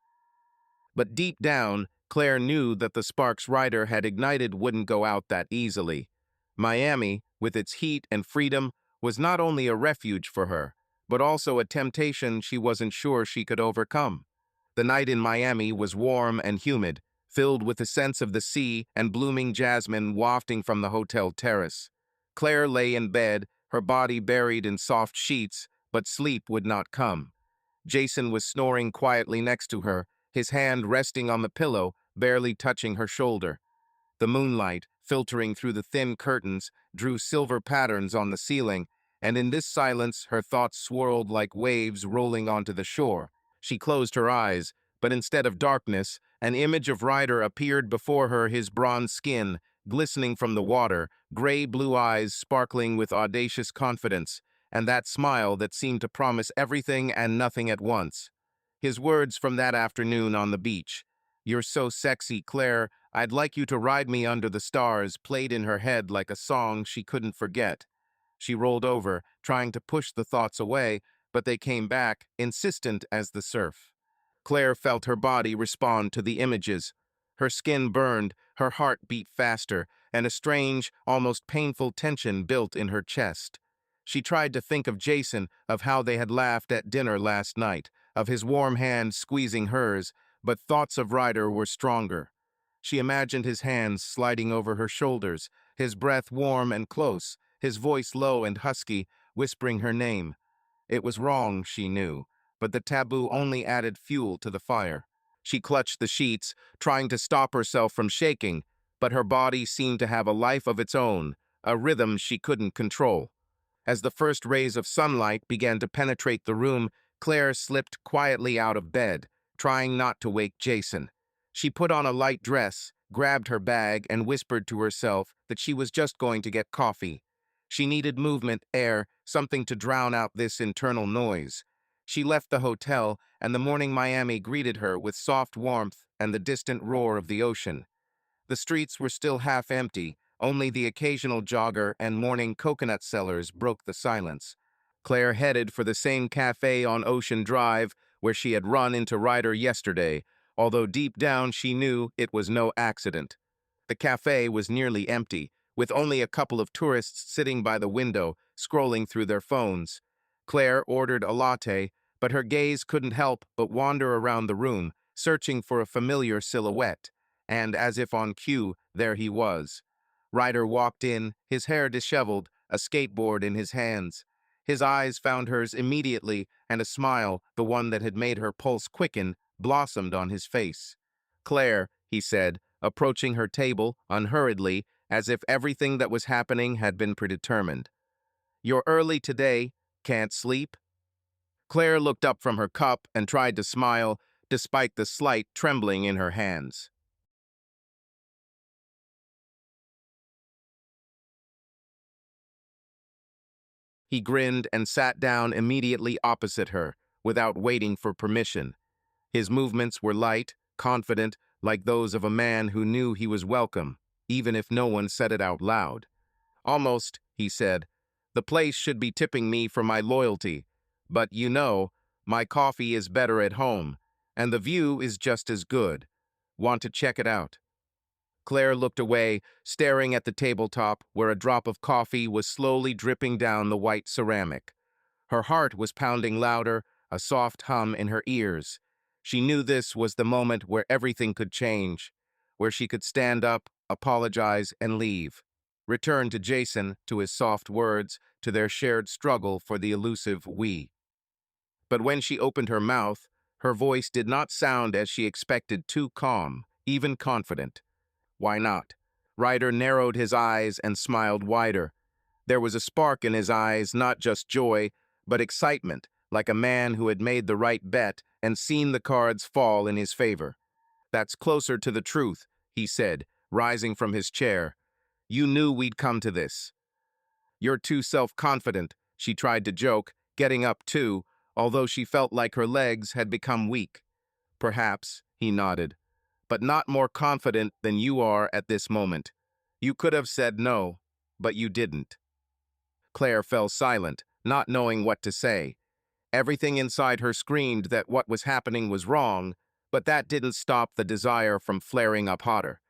But deep down, Claire knew that the sparks Ryder had ignited wouldn't go out that easily. Miami, with its heat and freedom, was not only a refuge for her, but also a temptation she wasn't sure she could overcome. The night in Miami was warm and humid, filled with the scents of the sea and blooming jasmine wafting from the hotel terrace. Claire lay in bed, her body buried in soft sheets, but sleep would not come. Jason was snoring quietly next to her, his hand resting on the pillow, barely touching her shoulder. The moonlight, filtering through the thin curtains, drew silver patterns on the ceiling, and in this silence her thoughts swirled like waves rolling onto the shore. She closed her eyes, but instead of darkness, an image of Ryder appeared before her, his bronze skin, glistening from the water, gray-blue eyes sparkling with audacious confidence, and that smile that seemed to promise everything and nothing at once. His words from that afternoon on the beach, "You're so sexy, Claire, I'd like you to ride me under the stars," played in her head like a song she couldn't forget. She rolled over, trying to push the thoughts away, but they came back, insistent as the surf. Claire felt her body respond to the images. Her skin burned, her heart beat faster, and a strange, almost painful tension built in her chest. She tried to think of Jason, of how they had laughed at dinner last night, of his warm hand squeezing hers, but thoughts of Ryder were stronger. She imagined his hands sliding over her shoulders, his breath warm and close, his voice low and husky, whispering her name. It was wrong, she knew, but the taboo only added fuel to the fire. She clutched the sheets, trying to stop herself from shaking, but her body seemed to have a life of its own, a rhythm she couldn't control. As the first rays of sunlight began to penetrate the room, Claire slipped quietly out of bed, trying not to wake Jason. She put on a light dress, grabbed her bag, and whispered to herself that she was just going to get coffee. She needed movement, air, something to drown out this internal noise. She left the hotel, and the morning Miami greeted her with soft warmth and the distant roar of the ocean. The streets were still half empty, only the occasional jogger and morning coconut sellers broke the silence. Claire headed for the same cafe on Ocean Drive where she had run into Ryder yesterday, although deep down she knew it was no accident. The cafe was nearly empty, with only a couple of tourists sitting by the window, scrolling through their phones. Claire ordered a latte, but her gaze couldn't help but wander around the room, searching for a familiar silhouette. And as if on cue, there he was. Ryder walked in, his hair disheveled, a skateboard in his hands. His eyes found hers immediately, and a smile, the one that had made her pulse quicken, blossomed on his face. "Claire," he said, approaching her table unhurriedly, as if everything that was happening had been predetermined. "You're early today. Can't sleep?" Claire looked up from her cup and tried to smile, despite the slight trembling in her hands. He grinned and sat down immediately opposite her, without waiting for permission. His movements were light, confident, like those of a man who knew he was welcome, even if no one said it out loud. "Almost," he said. "The place should be tipping me for my loyalty. But you know, my coffee is better at home, and the view is just as good. Want to check it out?" Claire looked away, staring at the tabletop where a drop of coffee was slowly dripping down the white ceramic. Her heart was pounding louder, a soft hum in her ears. She knew this was the moment where everything could change, where she could stand up, apologize, and leave. Return to Jason, to his soft words, to their shared struggle for the elusive we. But when she opened her mouth, her voice did not sound as she expected, too calm, even confident. "Why not?" Ryder narrowed his eyes and smiled wider. There was a spark in his eyes, not just joy, but excitement, like a man who had made the right bet and seen the cards fall in his favor. "That's closer to the truth," he said, rising from his chair. You knew we'd come to this. You're too self-confident, she tried to joke, getting up too, although she felt like her legs had become weak. Perhaps, he nodded, but not more confident than you are at this moment. You could have said no, but you didn't. Claire fell silent, not knowing what to say. Everything inside her screamed that what was happening was wrong, but that didn't stop the desire from flaring up hotter.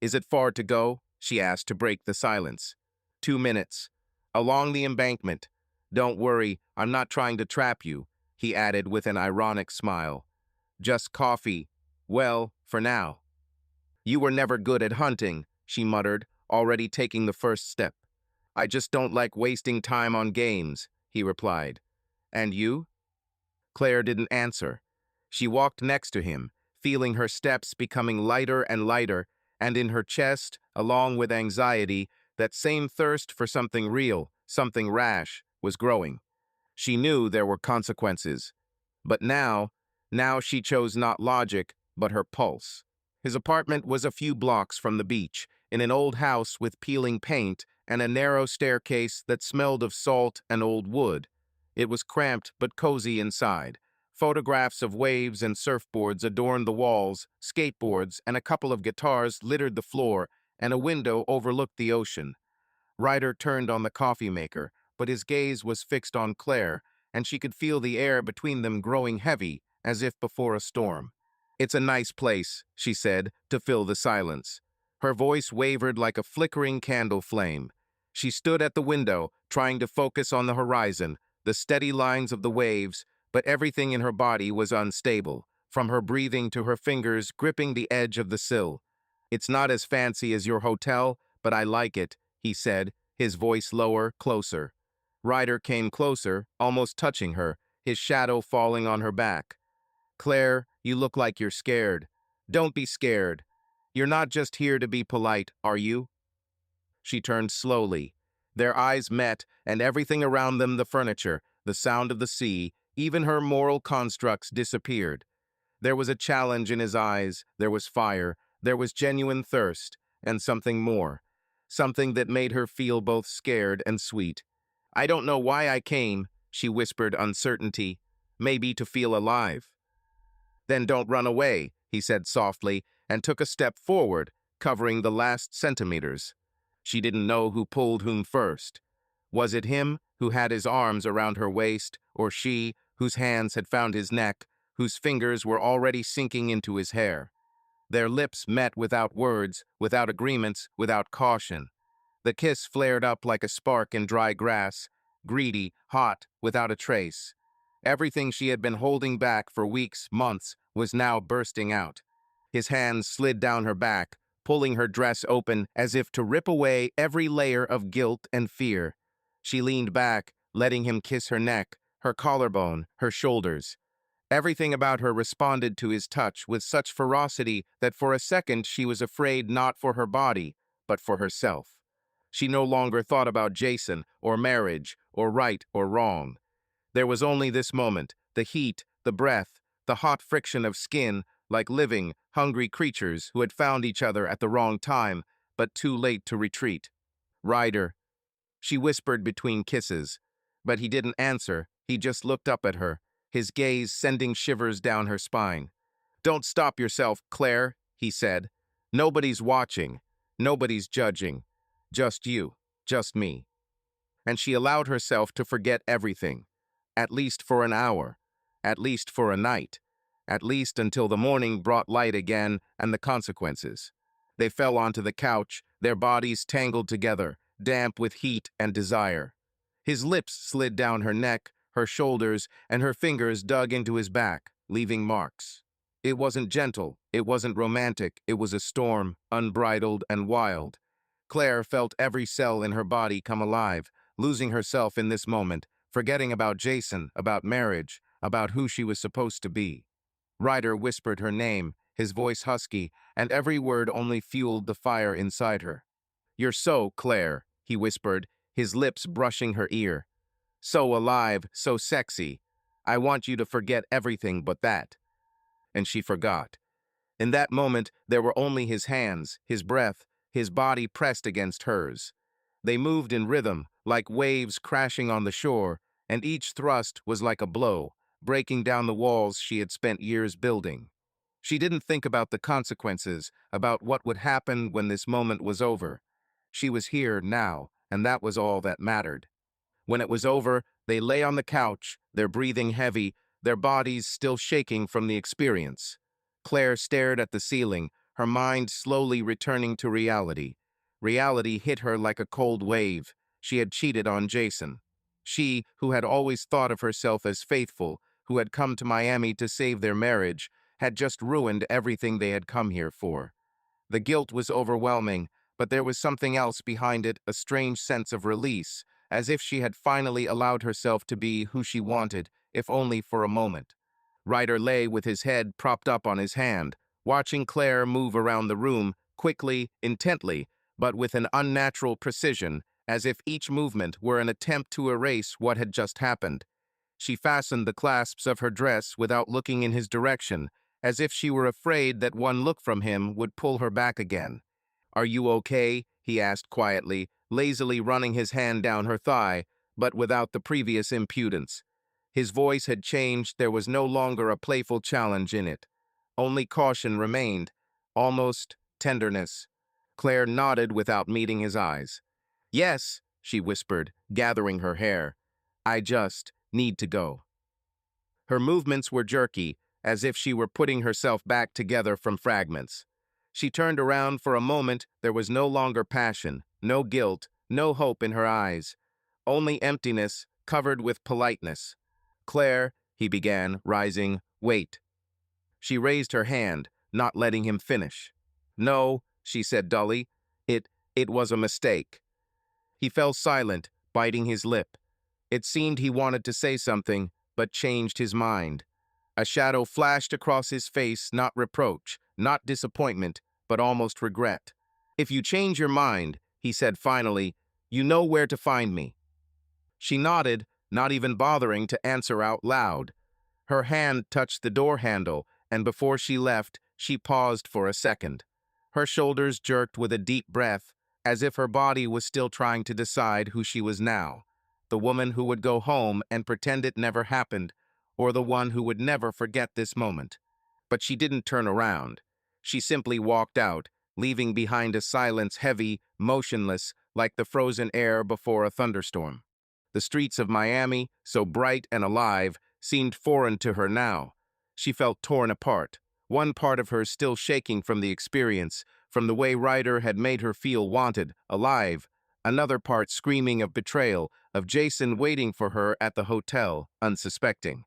Is it far to go? She asked to break the silence. 2 minutes. Along the embankment. Don't worry, I'm not trying to trap you, he added with an ironic smile. Just coffee. Well, for now. You were never good at hunting, she muttered, already taking the first step. I just don't like wasting time on games, he replied. And you? Claire didn't answer. She walked next to him, feeling her steps becoming lighter and lighter, and in her chest, along with anxiety, that same thirst for something real, something rash, was growing. She knew there were consequences. But now she chose not logic, but her pulse. His apartment was a few blocks from the beach, in an old house with peeling paint and a narrow staircase that smelled of salt and old wood. It was cramped but cozy inside. Photographs of waves and surfboards adorned the walls, skateboards and a couple of guitars littered the floor, and a window overlooked the ocean. Ryder turned on the coffee maker, but his gaze was fixed on Claire, and she could feel the air between them growing heavy, as if before a storm. It's a nice place, she said, to fill the silence. Her voice wavered like a flickering candle flame. She stood at the window, trying to focus on the horizon, the steady lines of the waves, but everything in her body was unstable, from her breathing to her fingers gripping the edge of the sill. It's not as fancy as your hotel, but I like it, he said, his voice lower, closer. Ryder came closer, almost touching her, his shadow falling on her back. Claire, you look like you're scared. Don't be scared. You're not just here to be polite, are you? She turned slowly. Their eyes met, and everything around them, the furniture, the sound of the sea, even her moral constructs disappeared. There was a challenge in his eyes, there was fire, there was genuine thirst, and something more. Something that made her feel both scared and sweet. I don't know why I came, she whispered, uncertainty. Maybe to feel alive. Then don't run away, he said softly, and took a step forward, covering the last centimeters. She didn't know who pulled whom first. Was it him, who had his arms around her waist, or she, whose hands had found his neck, whose fingers were already sinking into his hair? Their lips met without words, without agreements, without caution. The kiss flared up like a spark in dry grass, greedy, hot, without a trace. Everything she had been holding back for weeks, months, was now bursting out. His hands slid down her back, pulling her dress open as if to rip away every layer of guilt and fear. She leaned back, letting him kiss her neck, her collarbone, her shoulders. Everything about her responded to his touch with such ferocity that for a second she was afraid not for her body, but for herself. She no longer thought about Jason, or marriage, or right or wrong. There was only this moment, the heat, the breath, the hot friction of skin, like living, hungry creatures who had found each other at the wrong time, but too late to retreat. Ryder, she whispered between kisses. But he didn't answer, he just looked up at her, his gaze sending shivers down her spine. Don't stop yourself, Claire, he said. Nobody's watching, nobody's judging. Just you, just me. And she allowed herself to forget everything, at least for an hour, at least for a night, at least until the morning brought light again and the consequences. They fell onto the couch, their bodies tangled together, damp with heat and desire. His lips slid down her neck, her shoulders, and her fingers dug into his back, leaving marks. It wasn't gentle, it wasn't romantic, it was a storm, unbridled and wild. Claire felt every cell in her body come alive, losing herself in this moment, forgetting about Jason, about marriage, about who she was supposed to be. Ryder whispered her name, his voice husky, and every word only fueled the fire inside her. You're so, Claire, he whispered, his lips brushing her ear. So alive, so sexy. I want you to forget everything but that. And she forgot. In that moment, there were only his hands, his breath, his body pressed against hers. They moved in rhythm, like waves crashing on the shore, and each thrust was like a blow, breaking down the walls she had spent years building. She didn't think about the consequences, about what would happen when this moment was over. She was here now, and that was all that mattered. When it was over, they lay on the couch, their breathing heavy, their bodies still shaking from the experience. Claire stared at the ceiling, her mind slowly returning to reality. Reality hit her like a cold wave. She had cheated on Jason. She, who had always thought of herself as faithful, who had come to Miami to save their marriage, had just ruined everything they had come here for. The guilt was overwhelming, but there was something else behind it, a strange sense of release, as if she had finally allowed herself to be who she wanted, if only for a moment. Ryder lay with his head propped up on his hand, watching Claire move around the room, quickly, intently, but with an unnatural precision, as if each movement were an attempt to erase what had just happened. She fastened the clasps of her dress without looking in his direction, as if she were afraid that one look from him would pull her back again. "Are you okay?" he asked quietly, lazily running his hand down her thigh, but without the previous impudence. His voice had changed, there was no longer a playful challenge in it. Only caution remained, almost tenderness. Claire nodded without meeting his eyes. "Yes," she whispered, gathering her hair. "I just need to go." Her movements were jerky, as if she were putting herself back together from fragments. She turned around for a moment, there was no longer passion, no guilt, no hope in her eyes. Only emptiness, covered with politeness. "Claire," he began, rising, "wait." She raised her hand, not letting him finish. "No," she said dully. It was a mistake." He fell silent, biting his lip. It seemed he wanted to say something, but changed his mind. A shadow flashed across his face, not reproach, not disappointment, but almost regret. "If you change your mind," he said finally, "you know where to find me." She nodded, not even bothering to answer out loud. Her hand touched the door handle, and before she left, she paused for a second. Her shoulders jerked with a deep breath, as if her body was still trying to decide who she was now. The woman who would go home and pretend it never happened, or the one who would never forget this moment. But she didn't turn around. She simply walked out, leaving behind a silence heavy, motionless, like the frozen air before a thunderstorm. The streets of Miami, so bright and alive, seemed foreign to her now. She felt torn apart, one part of her still shaking from the experience, from the way Ryder had made her feel wanted, alive, another part screaming of betrayal, of Jason waiting for her at the hotel, unsuspecting.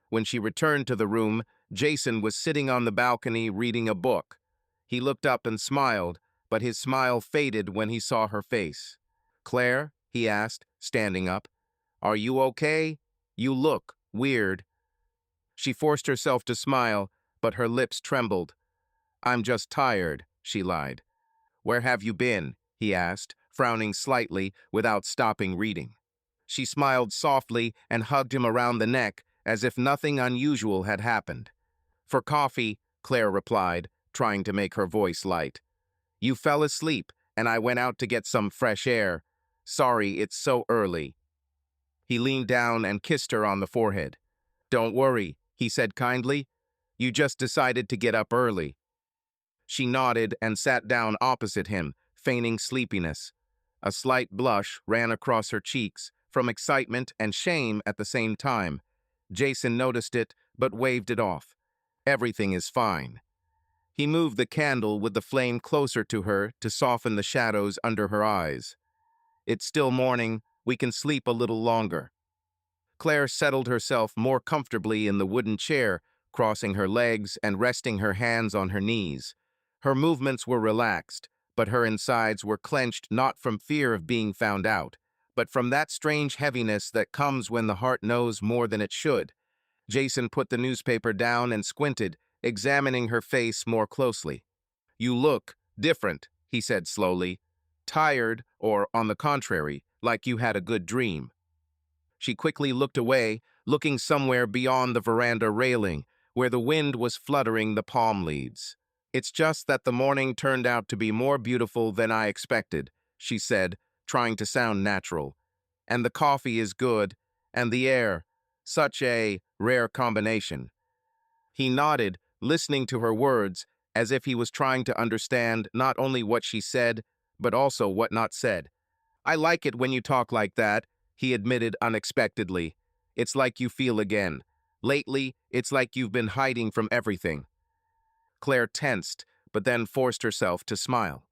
When she returned to the room, Jason was sitting on the balcony reading a book. He looked up and smiled, but his smile faded when he saw her face. "Claire?" he asked, standing up. "Are you okay? You look weird." She forced herself to smile, but her lips trembled. "I'm just tired," she lied. "Where have you been?" he asked, frowning slightly without stopping reading. She smiled softly and hugged him around the neck, as if nothing unusual had happened. "For coffee," Claire replied, trying to make her voice light. "You fell asleep, and I went out to get some fresh air. Sorry, it's so early." He leaned down and kissed her on the forehead. "Don't worry," he said kindly. "You just decided to get up early." She nodded and sat down opposite him, feigning sleepiness. A slight blush ran across her cheeks, from excitement and shame at the same time. Jason noticed it, but waved it off. "Everything is fine." He moved the candle with the flame closer to her to soften the shadows under her eyes. "It's still morning. We can sleep a little longer." Claire settled herself more comfortably in the wooden chair, crossing her legs and resting her hands on her knees. Her movements were relaxed, but her insides were clenched not from fear of being found out, but from that strange heaviness that comes when the heart knows more than it should. Jason put the newspaper down and squinted, examining her face more closely. "You look different," he said slowly. "Tired, or, on the contrary, like you had a good dream." She quickly looked away, looking somewhere beyond the veranda railing, where the wind was fluttering the palm leaves. It's just that the morning turned out to be more beautiful than I expected, she said, trying to sound natural. And the coffee is good, and the air, such a rare combination. He nodded, listening to her words, as if he was trying to understand not only what she said, but also what not said. I like it when you talk like that, he admitted unexpectedly. It's like you feel again. Lately, it's like you've been hiding from everything. Claire tensed, but then forced herself to smile.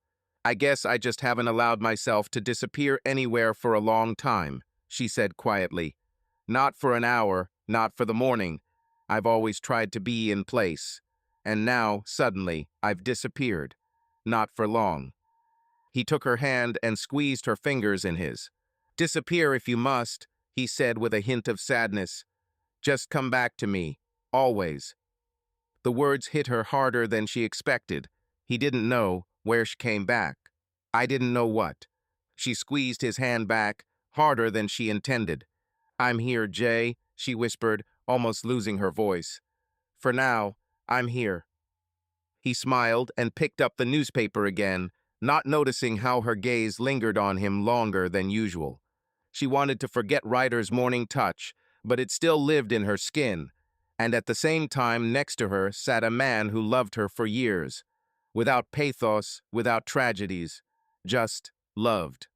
I guess I just haven't allowed myself to disappear anywhere for a long time, she said quietly. Not for an hour, not for the morning. I've always tried to be in place. And now, suddenly, I've disappeared. Not for long. He took her hand and squeezed her fingers in his. Disappear if you must, he said with a hint of sadness. Just come back to me. Always. The words hit her harder than she expected. He didn't know where she came back. I didn't know what. She squeezed his hand back, harder than she intended. I'm here, Jay, she whispered, almost losing her voice. For now, I'm here. He smiled and picked up the newspaper again, not noticing how her gaze lingered on him longer than usual. She wanted to forget Ryder's morning touch, but it still lived in her skin, and at the same time next to her sat a man who loved her for years, without pathos, without tragedies, just loved.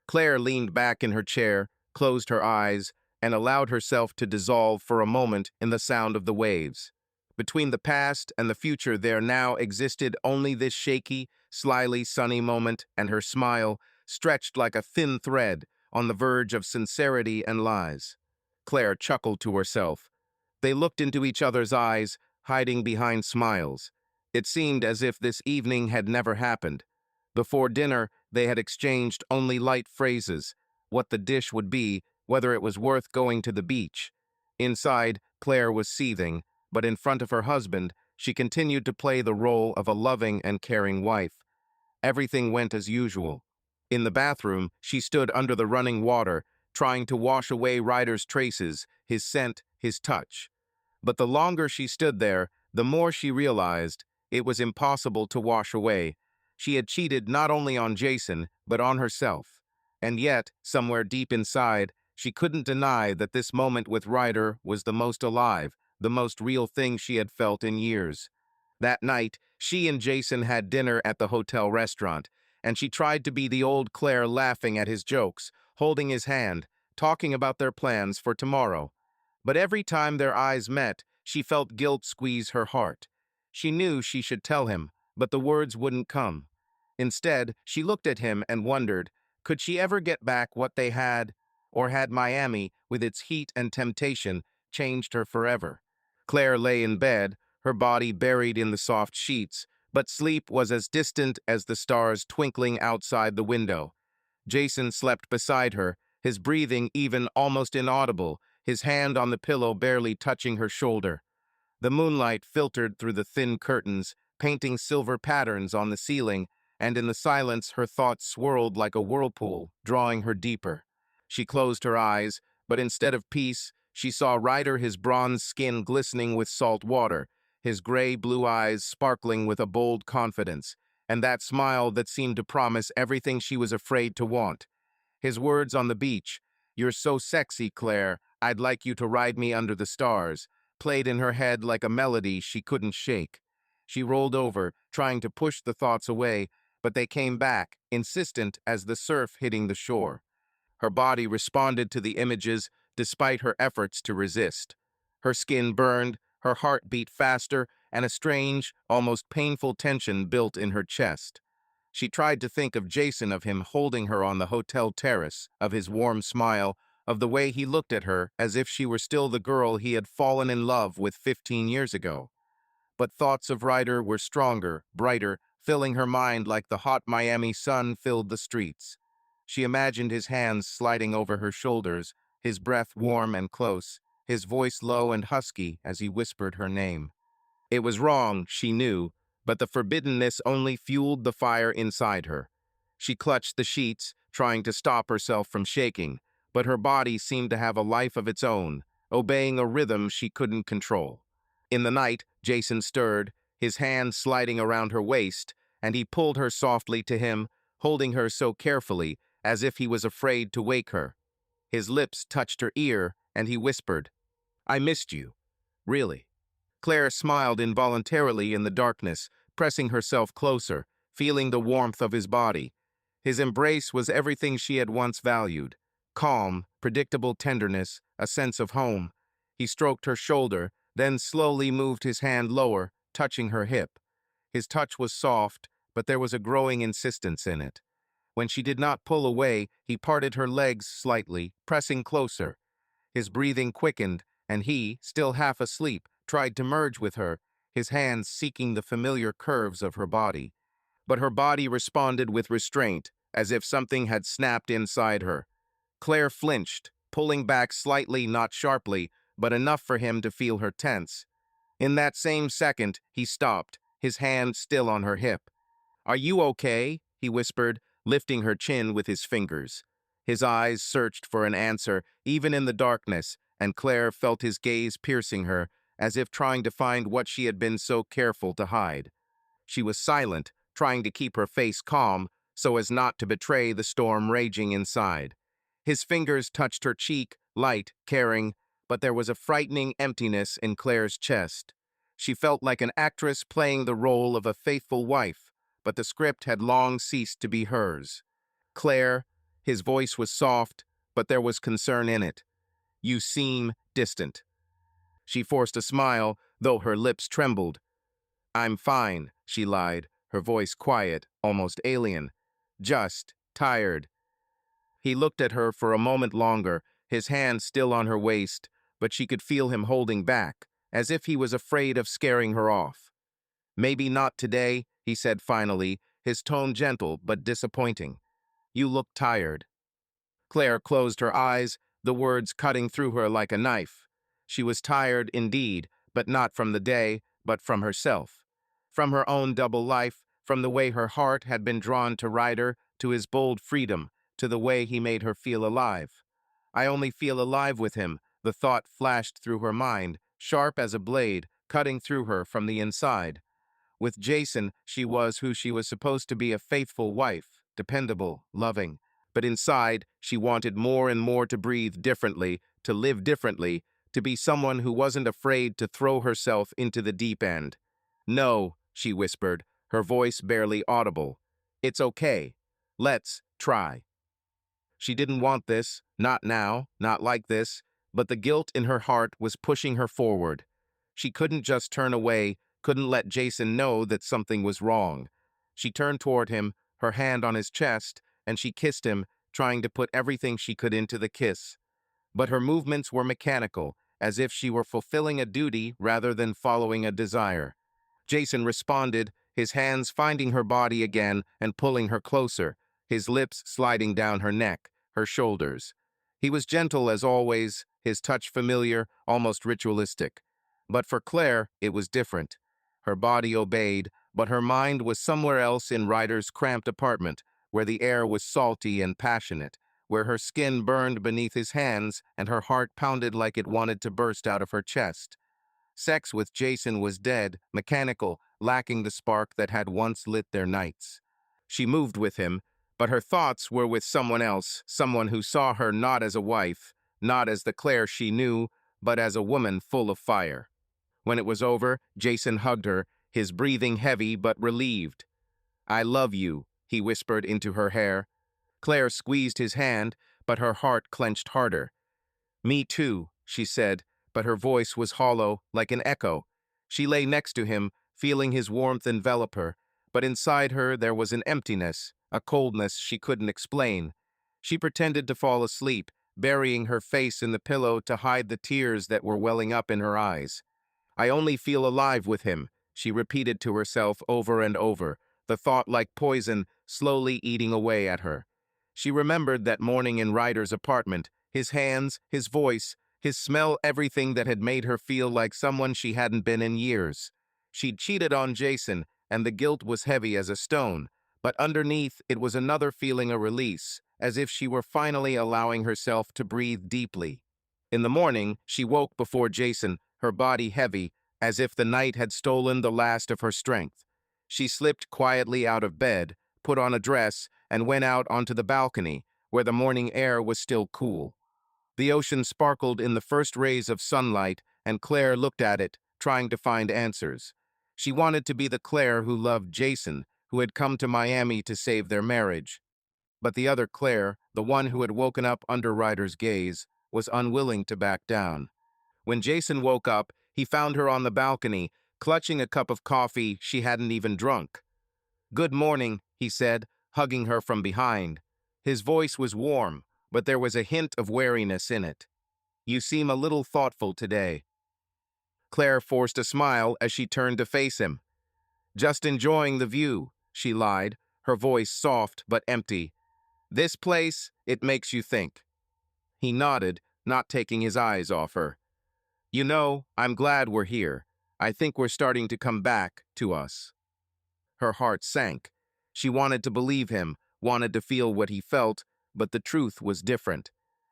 Claire leaned back in her chair, closed her eyes, and allowed herself to dissolve for a moment in the sound of the waves. Between the past and the future there now existed only this shaky, slyly sunny moment, and her smile, stretched like a thin thread, on the verge of sincerity and lies. Claire chuckled to herself. They looked into each other's eyes, hiding behind smiles. It seemed as if this evening had never happened. Before dinner, they had exchanged only light phrases, what the dish would be, whether it was worth going to the beach. Inside, Claire was seething, but in front of her husband, she continued to play the role of a loving and caring wife. Everything went as usual. In the bathroom, she stood under the running water, trying to wash away Ryder's traces, his scent, his touch. But the longer she stood there, the more she realized it was impossible to wash away. She had cheated not only on Jason, but on herself. And yet, somewhere deep inside, she couldn't deny that this moment with Ryder was the most alive, the most real thing she had felt in years. That night, she and Jason had dinner at the hotel restaurant, and she tried to be the old Claire, laughing at his jokes, holding his hand, talking about their plans for tomorrow. But every time their eyes met, she felt guilt squeeze her heart. She knew she should tell him, but the words wouldn't come. Instead, she looked at him and wondered, could she ever get back what they had? Or had Miami, with its heat and temptation, changed her forever? Claire lay in bed, her body buried in the soft sheets, but sleep was as distant as the stars twinkling outside the window. Jason slept beside her, his breathing even almost inaudible, his hand on the pillow barely touching her shoulder. The moonlight filtered through the thin curtains, painting silver patterns on the ceiling, and in the silence her thoughts swirled like a whirlpool, drawing her deeper. She closed her eyes, but instead of peace, she saw Ryder, his bronze skin glistening with salt water, his gray-blue eyes sparkling with a bold confidence, and that smile that seemed to promise everything she was afraid to want. His words on the beach, "You're so sexy, Claire, I'd like you to ride me under the stars," played in her head like a melody she couldn't shake. She rolled over, trying to push the thoughts away, but they came back, insistent as the surf hitting the shore. Her body responded to the images despite her efforts to resist. Her skin burned, her heart beat faster, and a strange, almost painful tension built in her chest. She tried to think of Jason, of him holding her on the hotel terrace, of his warm smile, of the way he looked at her as if she were still the girl he had fallen in love with 15 years ago. But thoughts of Ryder were stronger, brighter, filling her mind like the hot Miami sun filled the streets. She imagined his hands sliding over her shoulders, his breath warm and close, his voice low and husky as he whispered her name. It was wrong, she knew, but the forbiddenness only fueled the fire inside her. She clutched the sheets, trying to stop herself from shaking, but her body seemed to have a life of its own, obeying a rhythm she couldn't control. In the night, Jason stirred, his hand sliding around her waist, and he pulled her softly to him, holding her so carefully, as if he was afraid to wake her. His lips touched her ear, and he whispered, "I missed you. Really." Claire smiled involuntarily in the darkness, pressing herself closer, feeling the warmth of his body. His embrace was everything she had once valued. Calm, predictable tenderness, a sense of home. He stroked her shoulder, then slowly moved his hand lower, touching her hip. His touch was soft, but there was a growing insistence in it. When she did not pull away, he parted her legs slightly, pressing closer. His breathing quickened, and he, still half asleep, tried to merge with her, his hands seeking the familiar curves of her body. But her body responded with restraint, as if something had snapped inside her. Claire flinched, pulling back slightly, not sharply, but enough for him to feel her tense. In that same second, he stopped, his hand still on her hip. "Are you okay?" he whispered, lifting her chin with his fingers. His eyes searched for an answer, even in the darkness, and Claire felt his gaze piercing her, as if trying to find what she had been so careful to hide. She was silent, trying to keep her face calm, so as not to betray the storm raging inside. His fingers touched her cheek, light, caring, but there was a frightening emptiness in Claire's chest. She felt like an actress playing the role of a faithful wife, but the script had long ceased to be hers. "Claire," his voice was soft, but there was concern in it. "You seem distant." She forced a smile, though her lips trembled. "I'm fine," she lied, her voice quiet, almost alien. "Just tired." He looked at her for a moment longer, his hand still on her waist, but she could feel him holding back, as if he was afraid of scaring her off. "Maybe not today," he said finally, his tone gentle but disappointing. "You look tired." Claire closed her eyes, the words cutting through her like a knife. She was tired indeed, but not from the day, but from herself. From her own double life, from the way her heart had been drawn to Ryder, to his bold freedom, to the way he made her feel alive. "I only feel alive with him," the thought flashed through her mind, sharp as a blade, cutting through her from the inside. With Jason, she was who she was supposed to be, a faithful wife, dependable, loving. But inside, she wanted more and more to breathe differently, to live differently, to be someone who wasn't afraid to throw herself into the deep end. "No," she whispered, her voice barely audible. "It's okay. Let's try." She didn't want this, not now, not like this, but the guilt in her heart was pushing her forward. She couldn't just turn away, couldn't let Jason know that something was wrong. She turned toward him, her hand on his chest, and she kissed him, trying to put everything she could into the kiss. But her movements were mechanical, as if she were fulfilling a duty rather than following a desire. Jason responded, his hands finding her body again and pulling her closer, his lips sliding down her neck, her shoulders. He was gentle as always, his touch familiar, almost ritualistic. But for Claire, it was different. Her body obeyed, but her mind was somewhere else in Ryder's cramped apartment, where the air was salty and passionate, where her skin burned beneath his hands and her heart pounded like it wanted to burst out of her chest. Sex with Jason was dead, mechanical, lacking the spark that had once lit their nights. She moved with him, but her thoughts were with someone else, someone who saw her not as a wife, not as the Claire she knew, but as a woman full of fire. When it was over, Jason hugged her, his breathing heavy but relieved. "I love you," he whispered into her hair. Claire squeezed his hand, but her heart clenched harder. "Me too," she said, but her voice was hollow, like an echo. She lay next to him, feeling his warmth envelop her, but inside her there was an emptiness, a coldness she couldn't explain. She pretended to fall asleep, burying her face in the pillow to hide the tears that were welling up in her eyes. "I only feel alive with him," she repeated to herself over and over, the thought like poison slowly eating away at her. She remembered that morning in Ryder's apartment, his hands, his voice, his smell, everything that had made her feel like someone she hadn't been in years. She'd cheated on Jason, and the guilt was heavy as a stone, but underneath it was another feeling, a release, as if she were finally allowing herself to breathe deeply. In the morning, she woke before Jason, her body heavy, as if the night had stolen the last of her strength. She slipped quietly out of bed, put on a dress, and went out onto the balcony, where the morning air was still cool. The ocean sparkled in the first rays of sunlight, and Claire looked at it, trying to find answers. She wanted to be the Claire who loved Jason, who had come to Miami to save their marriage. But the other Claire, the one who had woken up under Ryder's gaze, was unwilling to back down. When Jason woke up, he found her on the balcony, clutching a cup of coffee she hadn't even drunk. "Good morning," he said, hugging her from behind. His voice was warm, but there was a hint of wariness in it. "You seem a little thoughtful today." Claire forced a smile as she turned to face him. "Just enjoying the view," she lied, her voice soft but empty. "This place, it makes you think." He nodded, not taking his eyes off her. "You know, I'm glad we're here. I think we're starting to come back to us." Her heart sank. She wanted to believe him, wanted to feel what he felt, but the truth was different.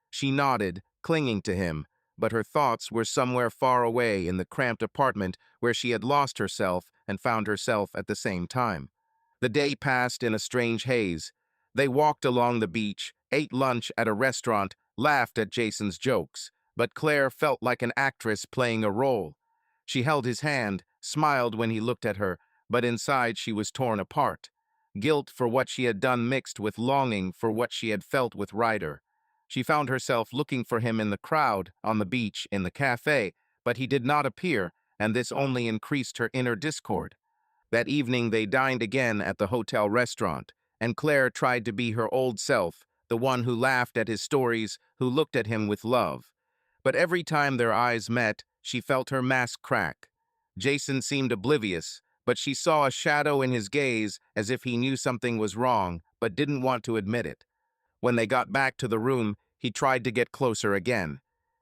She nodded, clinging to him, but her thoughts were somewhere far away in the cramped apartment where she had lost herself and found herself at the same time. The day passed in a strange haze. They walked along the beach, ate lunch at a restaurant, laughed at Jason's jokes, but Claire felt like an actress playing a role. She held his hand, smiled when he looked at her, but inside she was torn apart. Guilt for what she had done mixed with longing for what she had felt with Ryder. She found herself looking for him in the crowd, on the beach, in the cafe, but he did not appear, and this only increased her inner discord. That evening they dined again at the hotel restaurant, and Claire tried to be her old self, the one who laughed at his stories, who looked at him with love. But every time their eyes met, she felt her mask crack. Jason seemed oblivious, but she saw a shadow in his gaze as if he knew something was wrong, but didn't want to admit it. When they got back to the room, he tried to get closer again.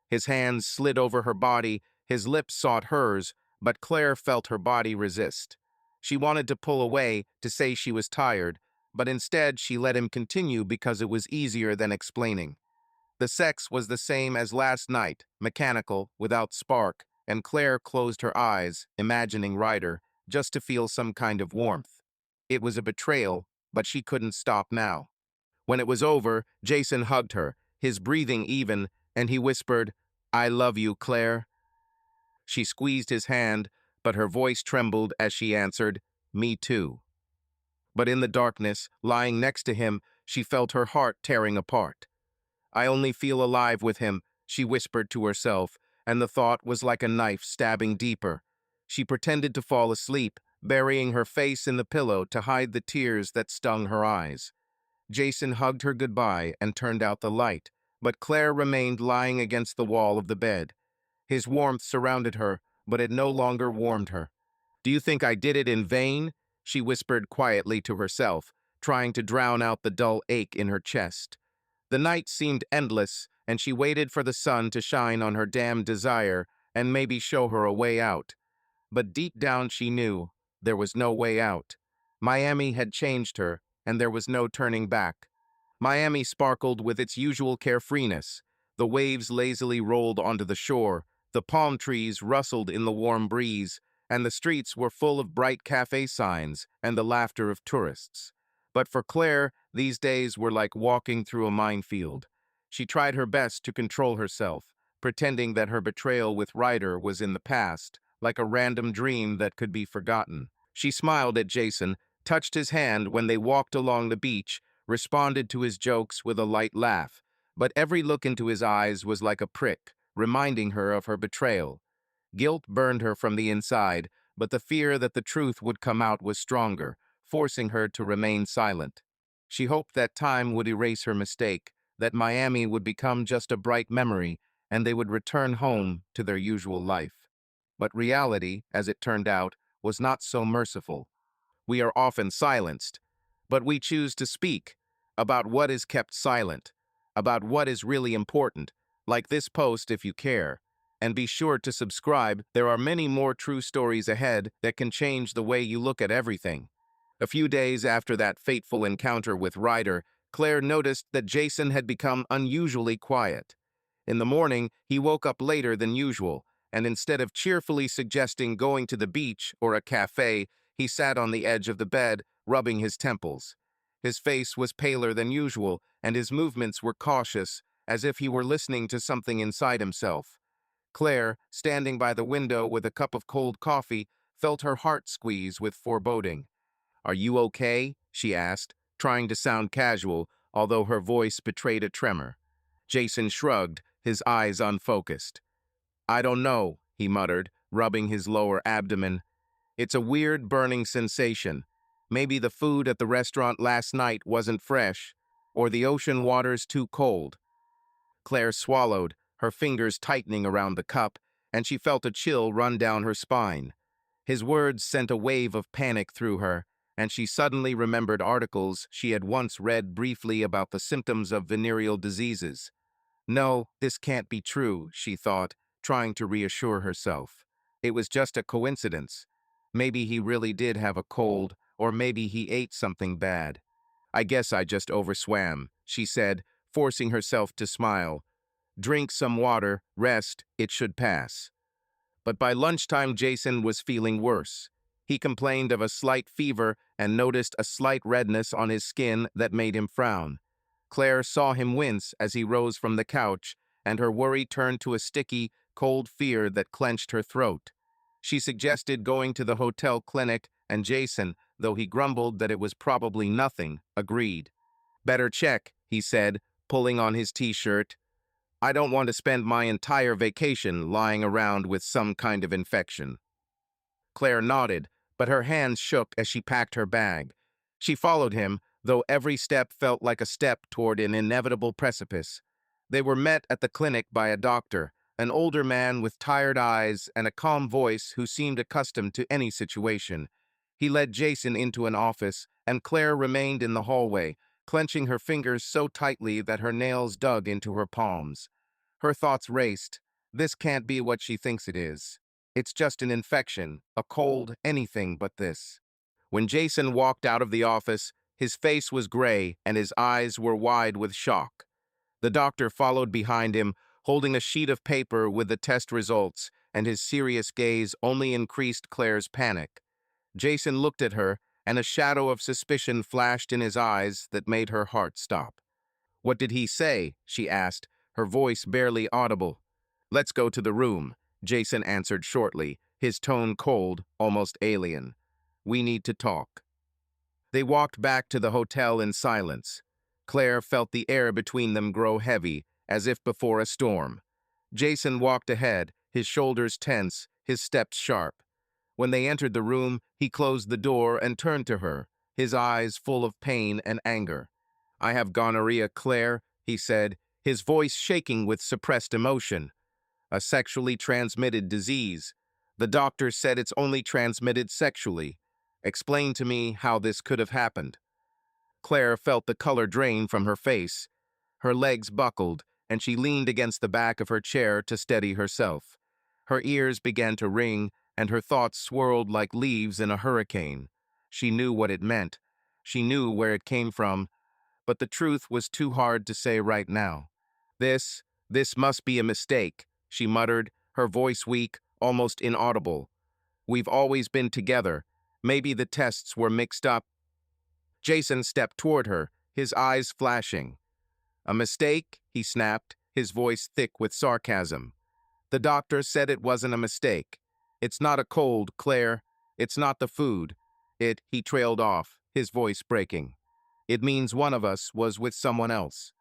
His hands slid over her body, his lips sought hers, but Claire felt her body resist. She wanted to pull away, to say she was tired, but instead she let him continue because it was easier than explaining. The sex was the same as last night, mechanical, without spark, and Claire closed her eyes, imagining Ryder, just to feel some kind of warmth. It was a betrayal, but she couldn't stop now. When it was over, Jason hugged her, his breathing even, and he whispered, "I love you, Claire." She squeezed his hand, but her voice trembled as she answered, "Me too." But in the darkness, lying next to him, she felt her heart tearing apart. "I only feel alive with him," she whispered to herself, and the thought was like a knife stabbing deeper. She pretended to fall asleep, burying her face in the pillow to hide the tears that stung her eyes. Jason hugged her goodbye and turned out the light, but Claire remained lying against the wall of the bed. His warmth surrounded her, but it no longer warmed her. "Do you think I did it in vain?" she whispered quietly to herself, trying to drown out the dull ache in her chest. The night seemed endless, and she waited for the sun to shine on her damned desire and maybe show her a way out. But deep down she knew there was no way out. Miami had changed her, and there was no turning back. Miami sparkled with its usual carefreeness. The waves lazily rolled onto the shore, the palm trees rustled in the warm breeze, and the streets were full of bright cafe signs and the laughter of tourists. But for Claire, these days were like walking through a minefield. She tried her best to control herself, pretending that her betrayal with Ryder was in the past, like a random dream that could be forgotten. She smiled at Jason, touched his hand when they walked along the beach, responded to his jokes with a light laugh, but every look into his eyes was like a prick, reminding her of her betrayal. Guilt burned her from the inside, but the fear that the truth would come out was stronger, forcing her to remain silent. She hoped that time would erase her mistake, that Miami would become just a bright memory, and they would return home to their usual life. But reality, as it turned out, was not so merciful. We are often silenced, but we choose to speak about what is kept silent, about what is really important, like this post if you care. And be sure to subscribe. There are many more true stories ahead that can change the way you look at everything. A few days after that fateful encounter with Ryder, Claire noticed that Jason had become unusually quiet. In the morning, he woke up later than usual, and instead of cheerfully suggesting going to the beach or a cafe, he sat on the edge of the bed, rubbing his temples. His face was paler than usual, and his movements were cautious, as if he were listening to something inside himself. Claire, standing by the window with a cup of cold coffee, felt her heart squeeze with foreboding. "Are you okay?" she asked, trying to sound casual, although her voice betrayed a tremor. Jason shrugged, his eyes unfocused. "I don't know," he muttered, rubbing his lower abdomen. "It's a weird burning sensation. Maybe the food at the restaurant last night wasn't fresh, or the ocean water's too cold." Claire swallowed, her fingers tightening around the cup, and she felt a chill run down her spine. His words sent a wave of panic through her, and she suddenly remembered articles she had once read briefly about the symptoms of venereal diseases. No, this can't be true, she thought, trying to reassure herself. It was just a coincidence. Maybe he really did have a cold, or maybe he ate something bad. "I guess I just overswam," she said, forcing herself to smile. "Drink some water, rest, it should pass." But by lunchtime, Jason was feeling worse. He complained of a slight fever and noticed a slight redness on his skin that made him frown. Claire saw him wince as he rose from the couch, and her worry turned to a sticky, cold fear that clenched her throat. She suggested going to the hotel clinic, and Jason, though he grumbled that it was probably nothing, agreed. "Better check," he said, pulling on his t-shirt. "I don't want to spend my entire vacation lying around with some kind of infection." Claire nodded, but her hands shook as she packed her bag. She followed him, though every step felt like a step toward an inevitable precipice. They were met at the clinic by a doctor, an older man with tired eyes and a calm voice who seemed accustomed to any situation. He led Jason into an office, and Claire remained in the hallway, clenching her fingers so tightly that her nails dug into her palms. Her thoughts raced. This can't be what she thinks it is. It's just an infection, a cold, anything but this. When Jason walked out of the office, his face was gray and his eyes were wide with shock. The doctor followed behind him, holding a sheet of paper with the test results, and his serious gaze only increased Claire's panic. Jason looked at her, and a shadow of suspicion flashed in his eyes that made her heart stop. "What did he say?" she asked, her voice barely audible. "Let's go to the room," Jason answered shortly, his tone cold, almost alien. "We need to talk." They walked back to the hotel in silence. Claire felt the air between them grow heavy, as if before a storm. Jason walked ahead, his shoulders tense, his steps sharp. When they entered the room, he closed the door and turned to her, his eyes full of pain and anger. "I have gonorrhea, Claire," he said, his voice shaking with suppressed emotion. "A sexually transmitted disease. The doctor said it's only transmitted sexually. Explain to me how this could have happened." Claire felt the color drain from her face. Her legs buckled, and she leaned against the back of her chair to steady herself. Her ears began to ring, and her thoughts swirled like leaves in a hurricane. She knew what it meant. She knew where it came from, but the truth was too hard to say right now. This must be a mistake," she muttered, her voice weak, almost inaudible. "We've always been together. Maybe the tests were mixed up." Jason stepped toward her, his eyes flashing. "A mistake?" he snapped, his voice thick with sarcasm. "The doctor said it wasn't a mistake. It's not a cold, Claire. It's not the food. He trailed off, his voice breaking. "It means one of us was with someone else."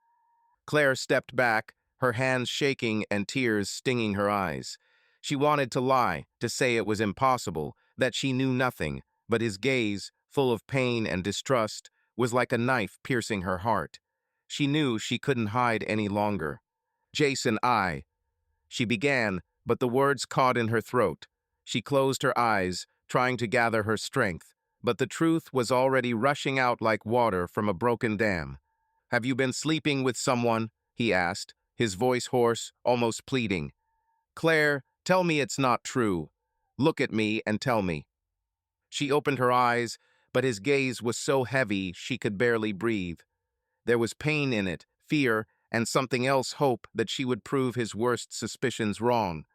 Claire stepped back, her hands shaking and tears stinging her eyes. She wanted to lie, to say it was impossible, that she knew nothing, but his gaze, full of pain and distrust, was like a knife piercing her heart. She knew she couldn't hide any longer. "Jason, She began, but the words caught in her throat. She closed her eyes, trying to gather her strength, but the truth was already rushing out like water from a broken dam. "Have you been sleeping with someone?" he asked, his voice hoarse, almost pleading. "Claire, tell me it's not true. Look at me and tell me." She opened her eyes, but his gaze was so heavy she could barely breathe. There was pain in it, fear, and something else, hope that she would prove his worst suspicions wrong.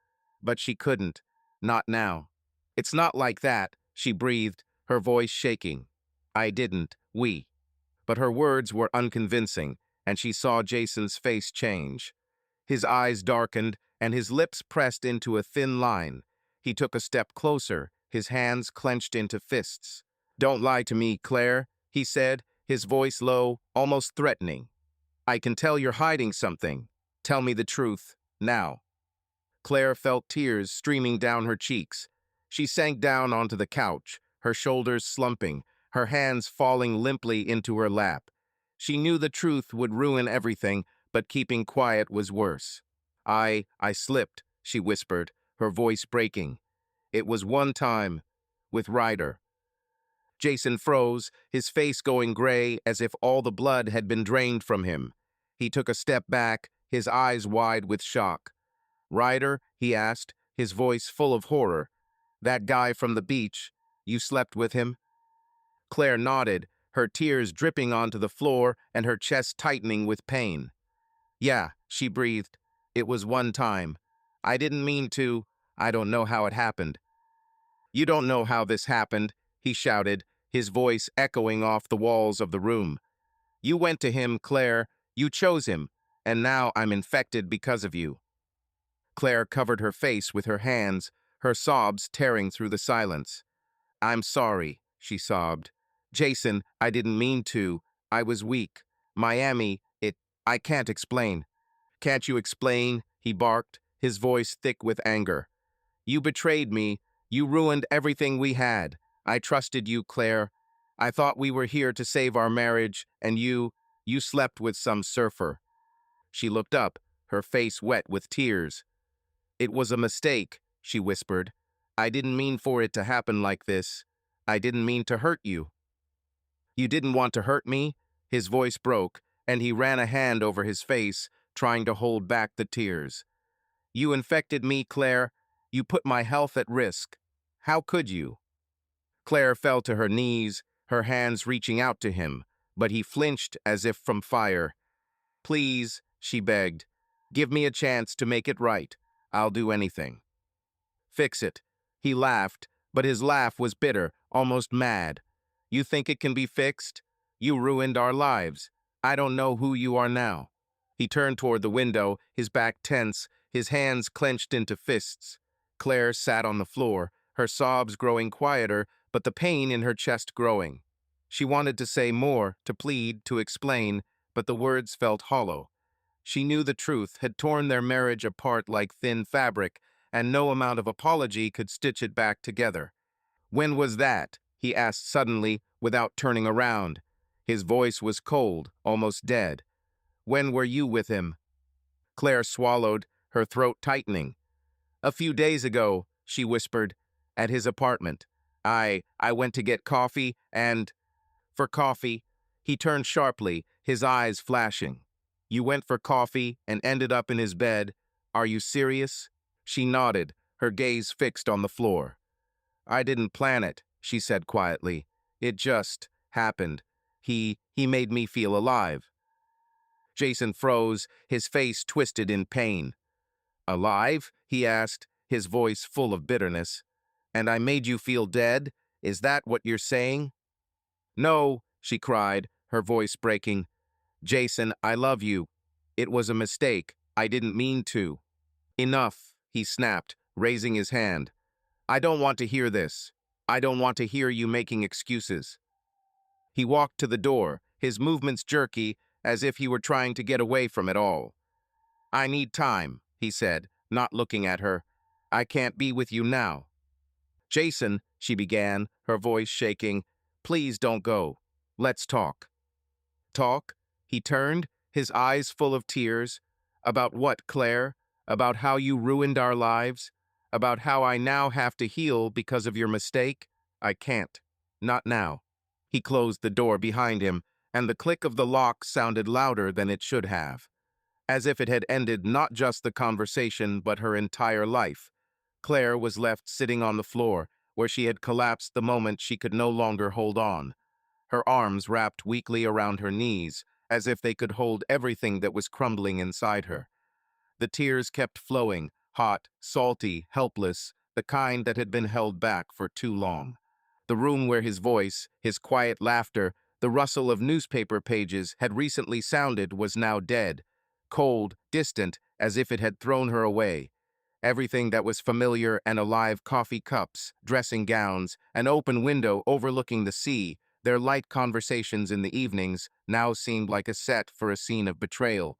but she couldn't. Not now. It's not like that, she breathed, her voice shaking. I didn't. We. But her words were unconvincing, and she saw Jason's face change. His eyes darkened, and his lips pressed into a thin line. He took a step closer, his hands clenched into fists. Don't lie to me, Claire, he said, his voice low, almost threatening. I can tell you're hiding something. Tell me the truth, now. Claire felt tears streaming down her cheeks. She sank down onto the couch, her shoulders slumping, her hands falling limply into her lap. She knew the truth would ruin everything, but keeping quiet was worse. I slipped, she whispered, her voice breaking. It was one time, with Ryder. Jason froze, his face going gray as if all the blood had been drained from him. He took a step back, his eyes wide with shock. Ryder, he asked, his voice full of horror. That guy from the beach, you slept with him? Claire nodded, her tears dripping onto the floor and her chest tightening with pain. Yeah, she breathed. It was one time. I didn't mean to. I don't know how it happened. You don't know how this happened, he shouted, his voice echoing off the walls of the room. You went to him, Claire. You chose him, and now I'm infected because of you. Claire covered her face with her hands, her sobs tearing through the silence. I'm sorry, she sobbed. Jason, I didn't mean to. I was weak. Miami, I can't explain. Can't you explain? He barked, his voice thick with anger. You betrayed me. You ruined everything we had. I trusted you, Claire. I thought we were here to save our marriage, and you slept with some surfer. She looked up, her face wet with tears. It was a mistake, she whispered. I didn't mean for it to happen like this. I didn't mean to hurt you. You didn't want to hurt me? His voice broke, and he ran a hand over his face, trying to hold back the tears. You infected me, Claire. You put my health at risk. How could you? Claire fell to her knees, her hands reaching out to him, but he flinched as if from fire. Please, she begged, give me a chance to make it right. I'll do anything. Fix it. He laughed, but his laugh was bitter, almost mad. You think it can be fixed? You ruined our lives. I don't know who you are now. He turned toward the window, his back tense, his hands clenched into fists. Claire sat on the floor, her sobs growing quieter, but the pain in her chest growing. She wanted to say more, to plead, to explain, but the words felt hollow. She knew the truth had torn their marriage apart like thin fabric, and no amount of apology could stitch it back together. When was that? He asked suddenly, without turning around. His voice was cold, almost dead. When were you with him? Claire swallowed, her throat tightening. A few days ago, she whispered, at his apartment. I went to get coffee and... For coffee? He turned sharply, his eyes flashing. You went for coffee and ended up in his bed. Are you serious? She nodded, her gaze fixed on the floor. I didn't plan it, she said quietly. It just happened. He made me feel alive. Jason froze, his face twisted in pain. Alive? He asked, his voice full of bitterness. And I made you feel dead? Is that what you're saying? No, she cried, her voice breaking. Jason, I love you. It was a mistake. I didn't mean to. Enough, he snapped, raising his hand. I don't want to hear this. I don't want to hear you making excuses. He walked to the door, his movements jerky, as if he were trying to get away from it all. I need time, he said, not looking at her. I can't be with you now. Jason, she began, her voice shaking, please don't go. Let's talk. Talk? He turned, his eyes full of tears. About what, Claire? About how you ruined our lives? About how I now have to heal because of your mistake? I can't. Not now. He closed the door behind him, and the click of the lock sounded louder than it should have, as if it had ended not just the conversation but her entire life. Claire was left sitting on the floor, where she had collapsed the moment she could no longer hold on, her arms wrapped weakly around her knees, as if they could hold everything that was crumbling inside her. The tears kept flowing, hot, salty, helpless, the kind that had been held back for too long. The room where his voice, his quiet laughter, the rustle of newspaper pages had recently sounded was now dead, cold, distant, as if it had thrown her away. Everything that was familiar and alive, coffee cups, dressing gowns, an open window overlooking the sea, their light conversations in the evenings, now seemed like a set for a scene of betrayal.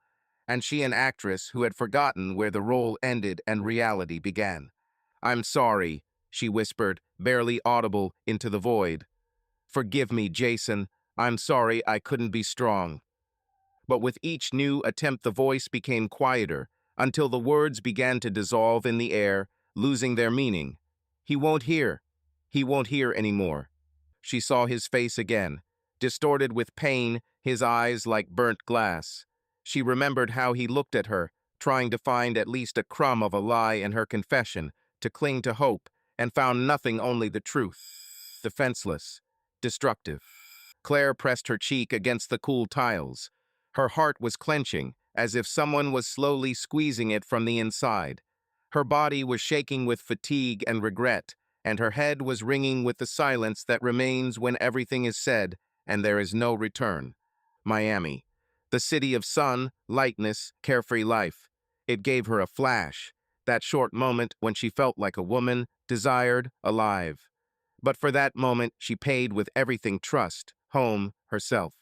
And she an actress who had forgotten where the role ended and reality began. "I'm sorry," she whispered, barely audible, into the void. "Forgive me, Jason. I'm sorry I couldn't be strong." But with each new attempt the voice became quieter, until the words began to dissolve in the air, losing their meaning. "He won't hear. He won't hear anymore." She saw his face again, distorted with pain, his eyes like burnt glass. She remembered how he looked at her, trying to find at least a crumb of a lie in her confession, to cling to hope, and found nothing, only the truth. Defenseless, destructive. Claire pressed her cheek against the cool tiles. Her heart was clenching, as if someone was slowly squeezing it from the inside. Her body was shaking with fatigue and regret, and her head was ringing with the silence that remains when everything is said and there is no return. Miami. The city of sun, lightness, carefree life. It gave her a flash, that short moment when she felt like a woman, desired, alive. But for that moment, she paid with everything: trust, home, herself.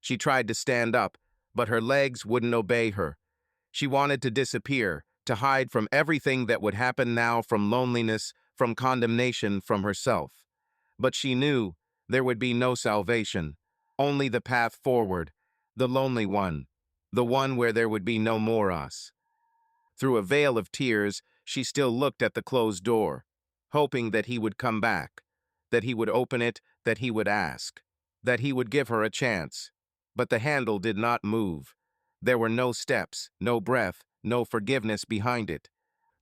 She tried to stand up, but her legs wouldn't obey her. She wanted to disappear, to hide from everything that would happen now, from loneliness, from condemnation, from herself. But she knew there would be no salvation, only the path forward, the lonely one, the one where there would be no more us. Through a veil of tears, she still looked at the closed door, hoping that he would come back, that he would open it, that he would ask, that he would give her a chance. But the handle did not move. There were no steps, no breath, no forgiveness behind it.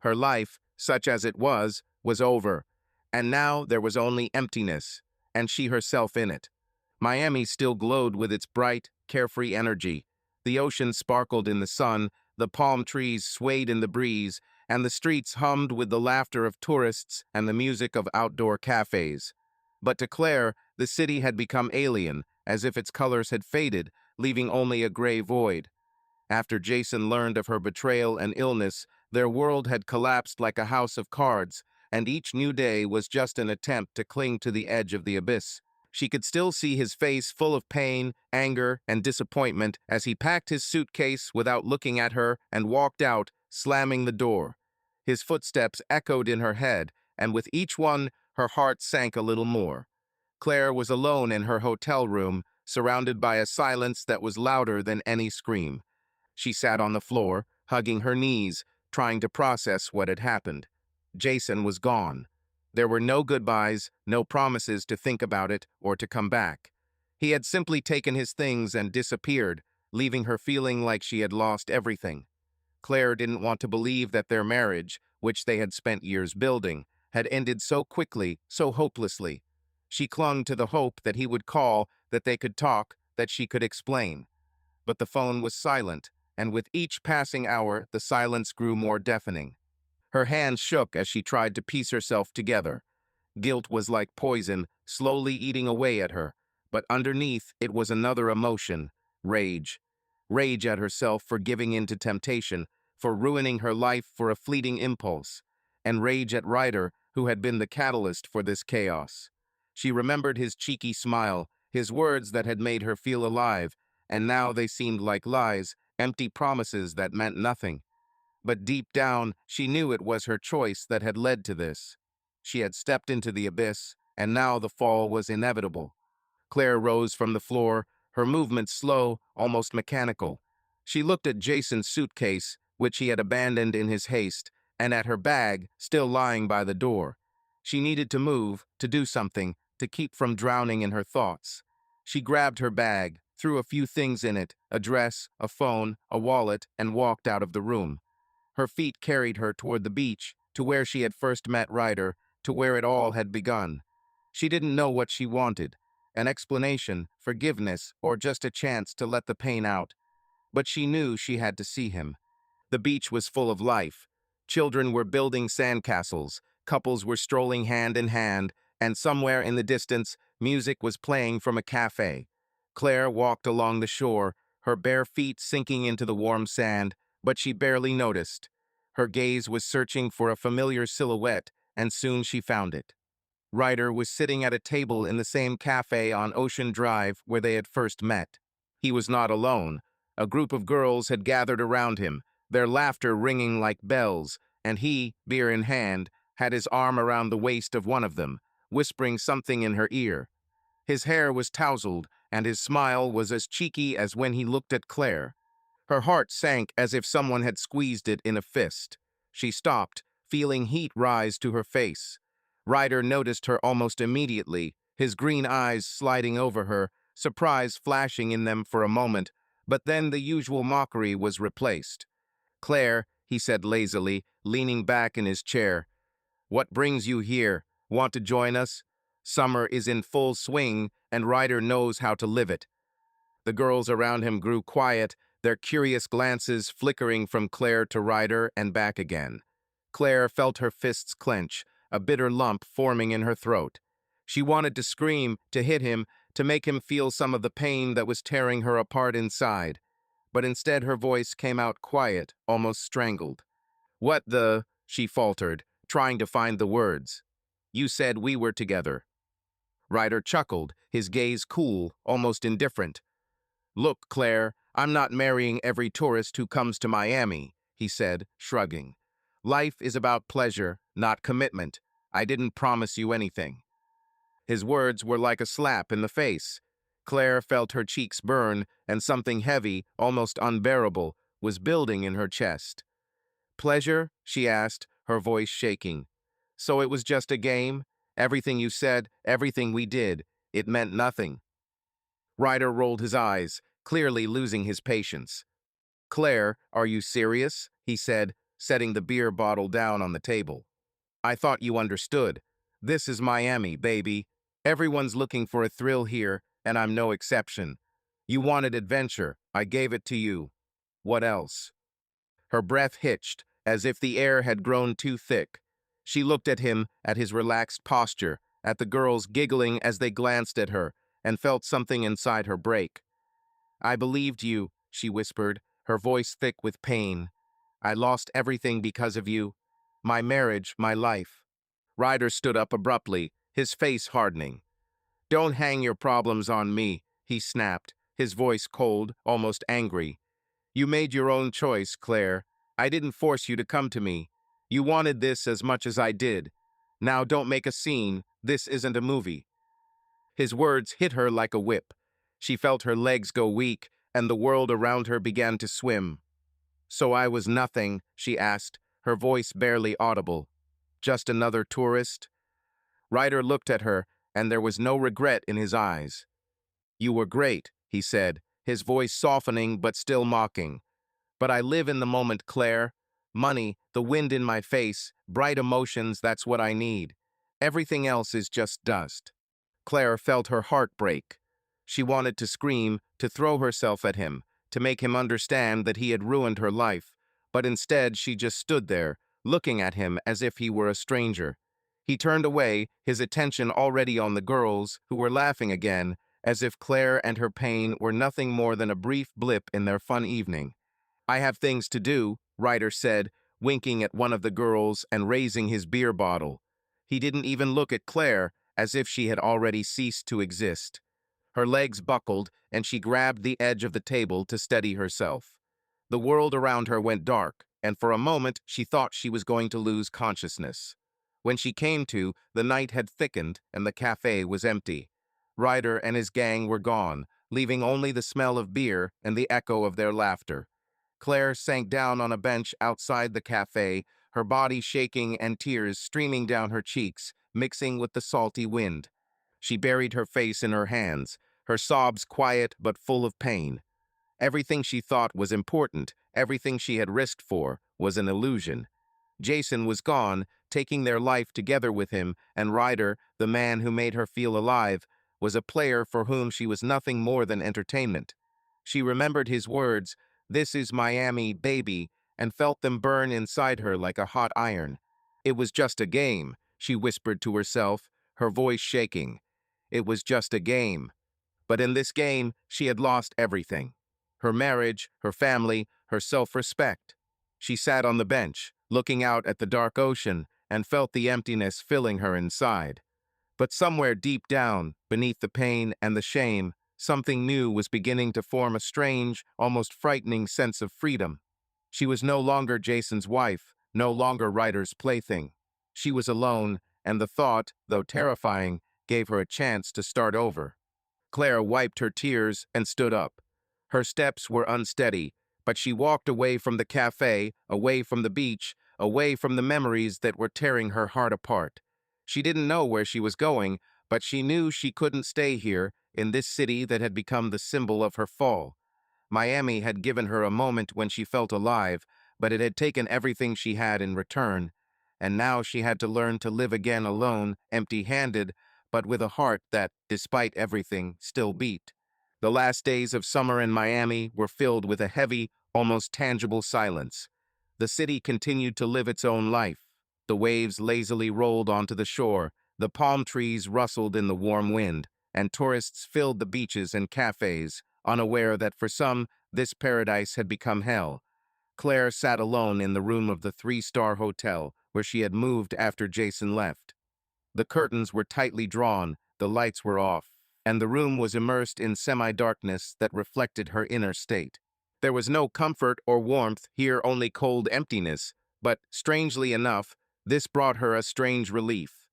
Her life, such as it was over, and now there was only emptiness, and she herself in it. Miami still glowed with its bright, carefree energy. The ocean sparkled in the sun, the palm trees swayed in the breeze, and the streets hummed with the laughter of tourists and the music of outdoor cafes. But to Claire, the city had become alien, as if its colors had faded, leaving only a gray void. After Jason learned of her betrayal and illness, their world had collapsed like a house of cards, and each new day was just an attempt to cling to the edge of the abyss. She could still see his face, full of pain, anger, and disappointment, as he packed his suitcase without looking at her and walked out, slamming the door. His footsteps echoed in her head, and with each one, her heart sank a little more. Claire was alone in her hotel room, surrounded by a silence that was louder than any scream. She sat on the floor, hugging her knees, trying to process what had happened. Jason was gone. There were no goodbyes, no promises to think about it or to come back. He had simply taken his things and disappeared, leaving her feeling like she had lost everything. Claire didn't want to believe that their marriage, which they had spent years building, had ended so quickly, so hopelessly. She clung to the hope that he would call, that they could talk, that she could explain. But the phone was silent, and with each passing hour, the silence grew more deafening. Her hands shook as she tried to piece herself together. Guilt was like poison, slowly eating away at her, but underneath it was another emotion: rage. Rage at herself for giving in to temptation, for ruining her life for a fleeting impulse, and rage at Ryder, who had been the catalyst for this chaos. She remembered his cheeky smile, his words that had made her feel alive, and now they seemed like lies, empty promises that meant nothing. But deep down, she knew it was her choice that had led to this. She had stepped into the abyss, and now the fall was inevitable. Claire rose from the floor, her movements slow, almost mechanical. She looked at Jason's suitcase, which he had abandoned in his haste, and at her bag, still lying by the door. She needed to move, to do something, to keep from drowning in her thoughts. She grabbed her bag, threw a few things in it, a dress, a phone, a wallet, and walked out of the room. Her feet carried her toward the beach, to where she had first met Ryder, to where it all had begun. She didn't know what she wanted: an explanation, forgiveness, or just a chance to let the pain out. But she knew she had to see him. The beach was full of life. Children were building sandcastles, couples were strolling hand in hand, and somewhere in the distance, music was playing from a cafe. Claire walked along the shore, her bare feet sinking into the warm sand, but she barely noticed. Her gaze was searching for a familiar silhouette, and soon she found it. Ryder was sitting at a table in the same cafe on Ocean Drive where they had first met. He was not alone. A group of girls had gathered around him, their laughter ringing like bells, and he, beer in hand, had his arm around the waist of one of them, whispering something in her ear. His hair was tousled, and his smile was as cheeky as when he looked at Claire. Her heart sank as if someone had squeezed it in a fist. She stopped, feeling heat rise to her face. Ryder noticed her almost immediately, his green eyes sliding over her, surprise flashing in them for a moment, but then the usual mockery was replaced. "Claire," he said lazily, leaning back in his chair, "what brings you here? Want to join us?" Summer is in full swing, and Ryder knows how to live it. The girls around him grew quiet, their curious glances flickering from Claire to Ryder and back again. Claire felt her fists clench, a bitter lump forming in her throat. She wanted to scream, to hit him, to make him feel some of the pain that was tearing her apart inside. But instead her voice came out quiet, almost strangled. "What the?" she faltered, trying to find the words. "You said we were together." Ryder chuckled, his gaze cool, almost indifferent. "Look, Claire, I'm not marrying every tourist who comes to Miami," he said, shrugging. "Life is about pleasure, not commitment. I didn't promise you anything." His words were like a slap in the face. Claire felt her cheeks burn, and something heavy, almost unbearable, was building in her chest. "Pleasure?" she asked, her voice shaking. "So it was just a game? Everything you said, everything we did, it meant nothing." Ryder rolled his eyes, clearly losing his patience. "Claire, are you serious?" he said, setting the beer bottle down on the table. "I thought you understood. This is Miami, baby. Everyone's looking for a thrill here, and I'm no exception. You wanted adventure. I gave it to you. What else?" Her breath hitched, as if the air had grown too thick. She looked at him, at his relaxed posture, at the girls giggling as they glanced at her, and felt something inside her break. "I believed you," she whispered, her voice thick with pain. "I lost everything because of you. My marriage, my life." Ryder stood up abruptly, his face hardening. "Don't hang your problems on me," he snapped, his voice cold, almost angry. "You made your own choice, Claire. I didn't force you to come to me. You wanted this as much as I did. Now don't make a scene. This isn't a movie." His words hit her like a whip. She felt her legs go weak, and the world around her began to swim. "So I was nothing?" she asked, her voice barely audible. "Just another tourist?" Ryder looked at her, and there was no regret in his eyes. "You were great," he said, his voice softening but still mocking. "But I live in the moment, Claire. Money, the wind in my face, bright emotions, that's what I need. Everything else is just dust." Claire felt her heart break. She wanted to scream, to throw herself at him, to make him understand that he had ruined her life, but instead she just stood there, looking at him as if he were a stranger. He turned away, his attention already on the girls, who were laughing again, as if Claire and her pain were nothing more than a brief blip in their fun evening. "I have things to do," Ryder said, winking at one of the girls and raising his beer bottle. He didn't even look at Claire, as if she had already ceased to exist. Her legs buckled, and she grabbed the edge of the table to steady herself. The world around her went dark, and for a moment she thought she was going to lose consciousness. When she came to, the night had thickened and the cafe was empty. Ryder and his gang were gone, leaving only the smell of beer and the echo of their laughter. Claire sank down on a bench outside the cafe, her body shaking and tears streaming down her cheeks, mixing with the salty wind. She buried her face in her hands, her sobs quiet but full of pain. Everything she thought was important, everything she had risked for, was an illusion. Jason was gone, taking their life together with him, and Ryder, the man who made her feel alive, was a player for whom she was nothing more than entertainment. She remembered his words, "This is Miami, baby," and felt them burn inside her like a hot iron. It was just a game, she whispered to herself, her voice shaking. It was just a game. But in this game, she had lost everything. Her marriage, her family, her self-respect. She sat on the bench, looking out at the dark ocean, and felt the emptiness filling her inside. But somewhere deep down, beneath the pain and the shame, something new was beginning to form a strange, almost frightening sense of freedom. She was no longer Jason's wife, no longer Ryder's plaything. She was alone, and the thought, though terrifying, gave her a chance to start over. Claire wiped her tears and stood up. Her steps were unsteady, but she walked away from the cafe, away from the beach, away from the memories that were tearing her heart apart. She didn't know where she was going, but she knew she couldn't stay here, in this city that had become the symbol of her fall. Miami had given her a moment when she felt alive, but it had taken everything she had in return. And now she had to learn to live again alone, empty-handed, but with a heart that, despite everything, still beat. The last days of summer in Miami were filled with a heavy, almost tangible silence. The city continued to live its own life. The waves lazily rolled onto the shore, the palm trees rustled in the warm wind, and tourists filled the beaches and cafes, unaware that for some, this paradise had become hell. Claire sat alone in the room of the three-star hotel where she had moved after Jason left. The curtains were tightly drawn, the lights were off, and the room was immersed in semi-darkness that reflected her inner state. There was no comfort or warmth, here only cold emptiness, but, strangely enough, this brought her a strange relief.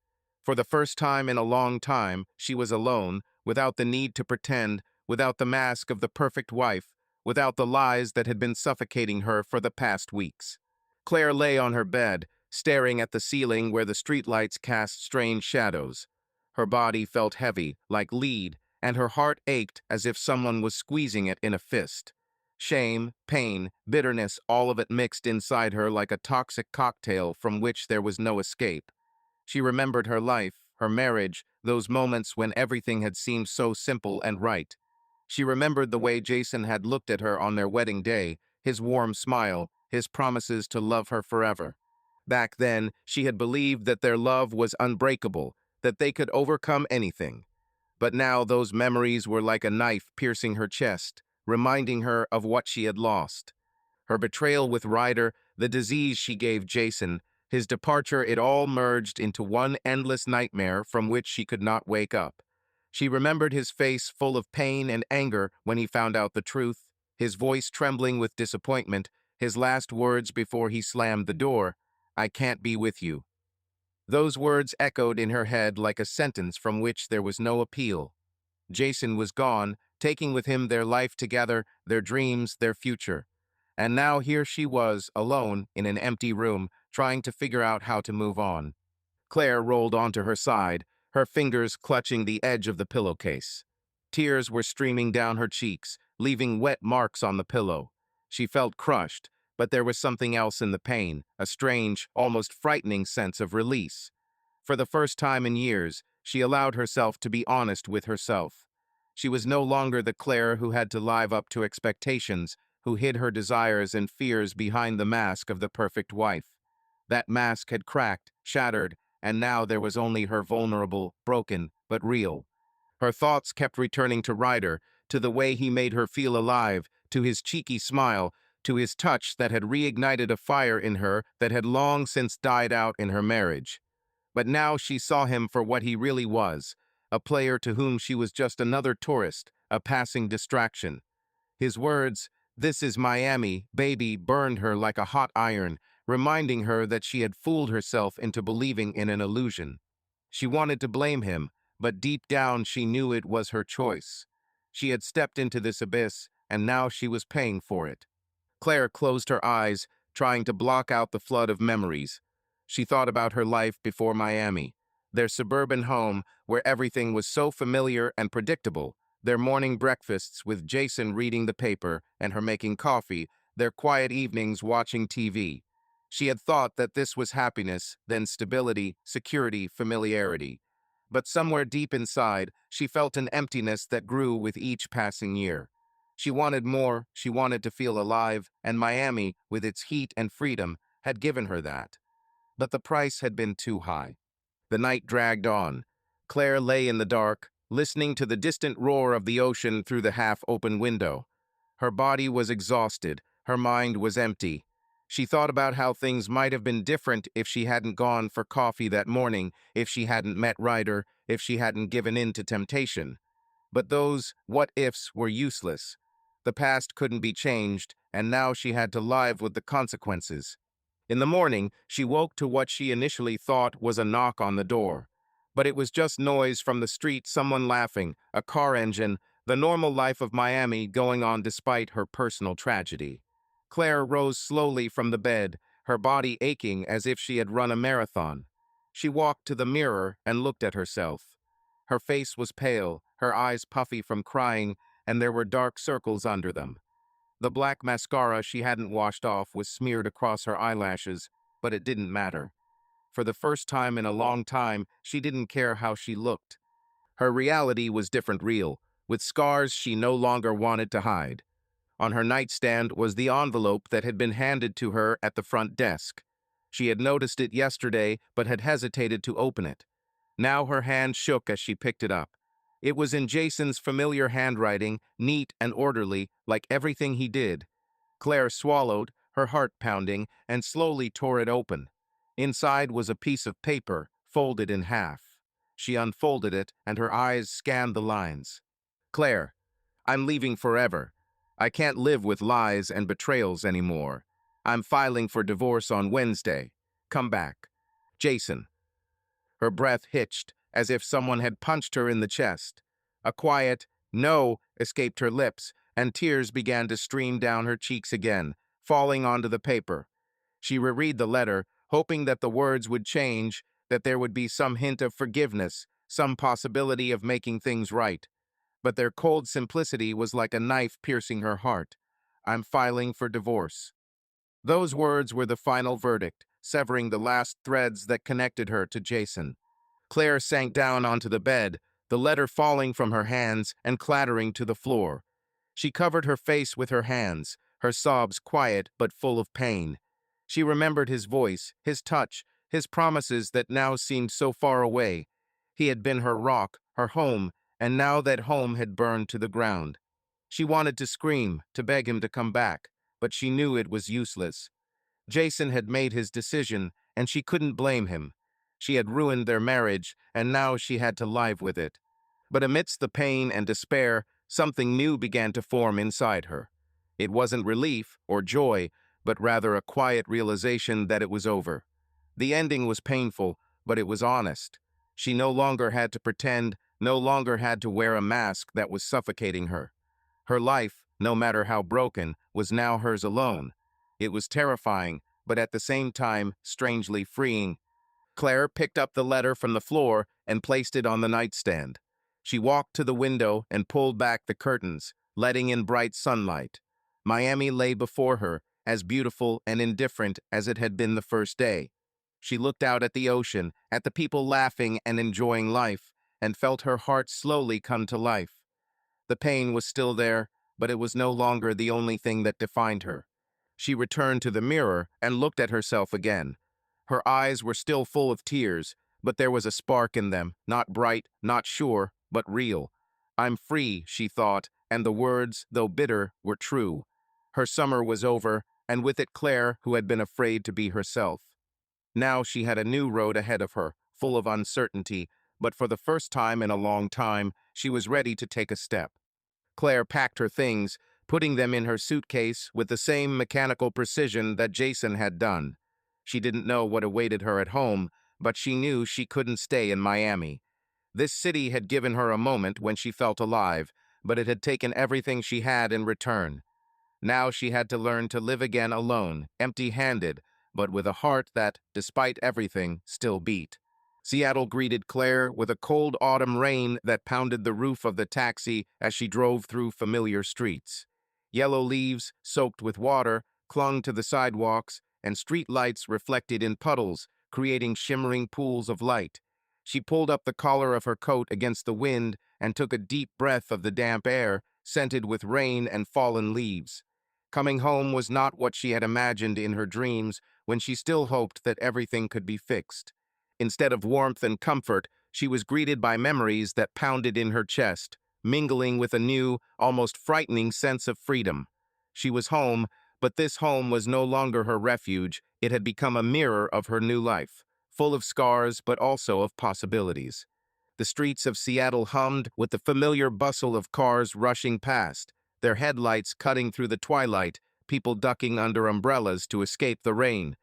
For the first time in a long time, she was alone, without the need to pretend, without the mask of the perfect wife, without the lies that had been suffocating her for the past weeks. Claire lay on her bed, staring at the ceiling where the streetlights cast strange shadows. Her body felt heavy, like lead, and her heart ached as if someone was squeezing it in a fist. Shame, pain, bitterness, all of it mixed inside her like a toxic cocktail from which there was no escape. She remembered her life, her marriage, those moments when everything had seemed so simple and right. She remembered the way Jason had looked at her on their wedding day, his warm smile, his promises to love her forever. Back then, she had believed that their love was unbreakable, that they could overcome anything. But now those memories were like a knife piercing her chest, reminding her of what she had lost. Her betrayal with Ryder, the disease she gave Jason, his departure, it all merged into one endless nightmare from which she could not wake up. She remembered his face full of pain and anger when he found out the truth, his voice trembling with disappointment, his last words before he slammed the door, "I can't be with you." Those words echoed in her head like a sentence from which there was no appeal. Jason was gone, taking with him their life together, their dreams, their future. And now here she was, alone, in an empty room, trying to figure out how to move on. Claire rolled onto her side, her fingers clutching the edge of the pillowcase. Tears were streaming down her cheeks, leaving wet marks on the pillow. She felt crushed, but there was something else in the pain, a strange, almost frightening sense of release. For the first time in years, she allowed herself to be honest with herself. She was no longer the Claire who had to live up to expectations, who hid her desires and fears behind the mask of the perfect wife. That mask had cracked, shattered, and now there was only her vulnerable, broken, but real. Her thoughts kept returning to Ryder, to the way he made her feel alive, to his cheeky smile, to his touch that had reignited a fire in her that had long since died out in her marriage. But now she saw him for what he really was, a player to whom she was just another tourist, a passing distraction. His words, "This is Miami, baby," burned her like a hot iron, reminding her that she had fooled herself into believing in an illusion. She wanted to blame him, but deep down she knew it was her choice. She had stepped into this abyss, and now she was paying for it. Claire closed her eyes, trying to block out the flood of memories. She thought about her life before Miami, their suburban home where everything was so familiar and predictable, their morning breakfasts with Jason reading the paper and her making coffee, their quiet evenings watching TV. She had thought that this was happiness, then stability, security, familiarity. But somewhere deep inside, she felt an emptiness that grew with each passing year. She wanted more, she wanted to feel alive, and Miami, with its heat and freedom, had given her that. But the price had been too high. The night dragged on. Claire lay in the dark, listening to the distant roar of the ocean through the half-open window. Her body was exhausted, her mind was empty. She thought about how things might have been different if she hadn't gone for coffee that morning, if she hadn't met Ryder, if she hadn't given in to temptation. But those what-ifs were useless. The past couldn't be changed, and now she had to live with the consequences. In the morning, she woke to what she initially thought was a knock on the door. But it was just noise from the street, someone laughing, a car engine, the normal life of Miami going on despite her personal tragedy. Claire rose slowly from the bed, her body aching as if she had run a marathon. She walked to the mirror and looked at herself. Her face was pale, her eyes puffy from crying, and there were dark circles under them. The black mascara she hadn't washed off was smeared across her eyelashes, but it didn't matter. For the first time in a long time, she didn't care how she looked. Her reality was different real, with scars she no longer wanted to hide. On her nightstand was the envelope that had been handed to her at the front desk. She had noticed it yesterday, but had hesitated to open it. Now her hand shook as she picked it up. It was in Jason's familiar handwriting, neat and orderly, like everything he did. Claire swallowed, her heart pounding, and slowly tore it open. Inside was a piece of paper, folded in half. She unfolded it, and her eyes scanned the lines. Claire, I'm leaving forever. I can't live with lies and betrayals anymore. I'm filing for divorce on Wednesday. Come back. Jason. Her breath hitched, as if someone had punched her in the chest. A quiet "no" escaped her lips, and tears began to stream down her cheeks again, falling onto the paper. She reread the letter, hoping that the words would change, that there would be some hint of forgiveness, some possibility of making things right. But their cold simplicity was like a knife piercing her heart. I'm filing for divorce. Those words were the final verdict, severing the last threads that connected her to Jason. Claire sank down onto the bed, the letter falling from her hands and clattering to the floor. She covered her face with her hands, her sobs quiet but full of pain. She remembered his voice, his touch, his promises that now seemed so far away. He had been her rock, her home, and now that home had burned to the ground. She wanted to scream, to beg him to come back, but she knew it was useless. Jason had made his decision, and she couldn't blame him. She had ruined their marriage, and now she had to live with it. But amidst the pain and despair, something new began to form inside her. It wasn't relief or joy, but rather a quiet realization that it was over. The ending was painful, but it was honest. She no longer had to pretend, no longer had to wear a mask that was suffocating her. Her life, no matter how broken, was now hers alone. It was terrifying, but at the same time, strangely freeing. Claire picked up the letter from the floor and placed it on the nightstand. She walked to the window and pulled back the curtains, letting in bright sunlight. Miami lay before her, as beautiful and indifferent as it had been the first day. She looked out at the ocean, at the people laughing and enjoying life, and felt her heart slowly come to life. The pain was still there, but it was no longer the only thing that defined her. She returned to the mirror and looked at herself again. Her eyes were still full of tears, but there was a spark in them, not bright, not sure, but real. I'm free, she thought, and the words, though bitter, were true. Her summer was over, and with it Claire, who had been afraid to be herself. Now she had a new road ahead of her, full of uncertainty, but for the first time in a long time, she was ready to take a step. Claire packed her things, putting them in her suitcase with the same mechanical precision that Jason had done. She didn't know what awaited her at home, but she knew she couldn't stay in Miami. This city had given her a moment when she felt alive, but it had taken everything she had in return. Now she had to learn to live again alone, empty-handed, but with a heart that, despite everything, still beat. Seattle greeted Claire with a cold autumn rain that pounded the roof of the taxi as she drove through familiar streets. Yellow leaves, soaked with water, clung to the sidewalks, and street lights reflected in puddles, creating shimmering pools of light. She pulled up the collar of her coat against the wind and took a deep breath of the damp air, scented with rain and fallen leaves. Coming home was not what she had imagined in her dreams when she still hoped that everything could be fixed. Instead of warmth and comfort, she was greeted by memories that pounded in her chest, mingling with a new, almost frightening sense of freedom. She was home, but this home was no longer her refuge. It had become a mirror of her new life, full of scars but also of possibilities. The streets of Seattle hummed with the familiar bustle of cars rushing past, their headlights cutting through the twilight, people ducking under umbrellas to escape the rain.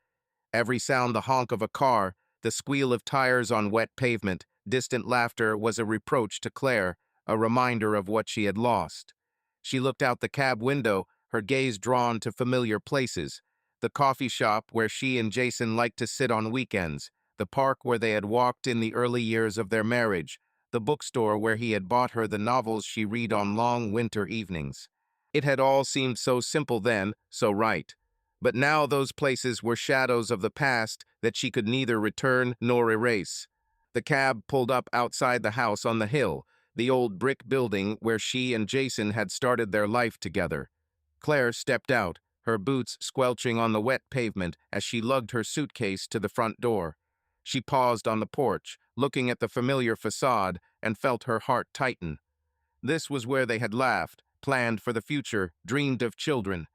Every sound, the honk of a car, the squeal of tires on wet pavement, distant laughter was a reproach to Claire, a reminder of what she had lost. She looked out the cab window, her gaze drawn to familiar places. The coffee shop where she and Jason liked to sit on weekends, the park where they had walked in the early years of their marriage, the bookstore where he had bought her the novels she read on long winter evenings. It had all seemed so simple then, so right. But now those places were shadows of the past that she could neither return nor erase. The cab pulled up outside the house on the hill, the old brick building where she and Jason had started their life together. Claire stepped out, her boots squelching on the wet pavement as she lugged her suitcase to the front door. She paused on the porch, looking at the familiar facade, and felt her heart tighten. This was where they had laughed, planned for the future, dreamed of children.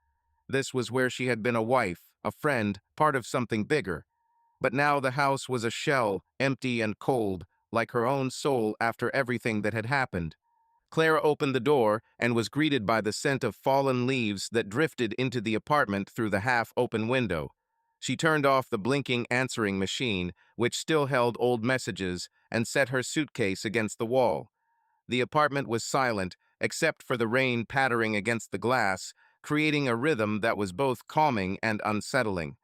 This was where she had been a wife, a friend, part of something bigger. But now the house was a shell, empty and cold, like her own soul after everything that had happened. Claire opened the door and was greeted by the scent of fallen leaves that drifted into the apartment through the half-open window. She turned off the blinking answering machine, which still held old messages, and set her suitcase against the wall. The apartment was silent, except for the rain pattering against the glass, creating a rhythm that was both calming and unsettling.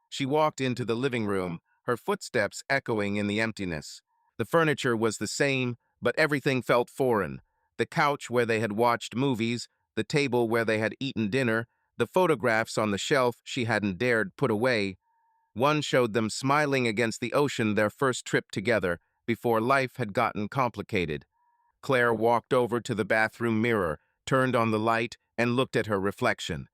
She walked into the living room, her footsteps echoing in the emptiness. The furniture was the same, but everything felt foreign. The couch where they had watched movies, the table where they had eaten dinner, the photographs on the shelf she hadn't dared put away. One showed them smiling against the ocean their first trip together, before life had gotten complicated. Claire walked over to the bathroom mirror, turned on the light, and looked at her reflection.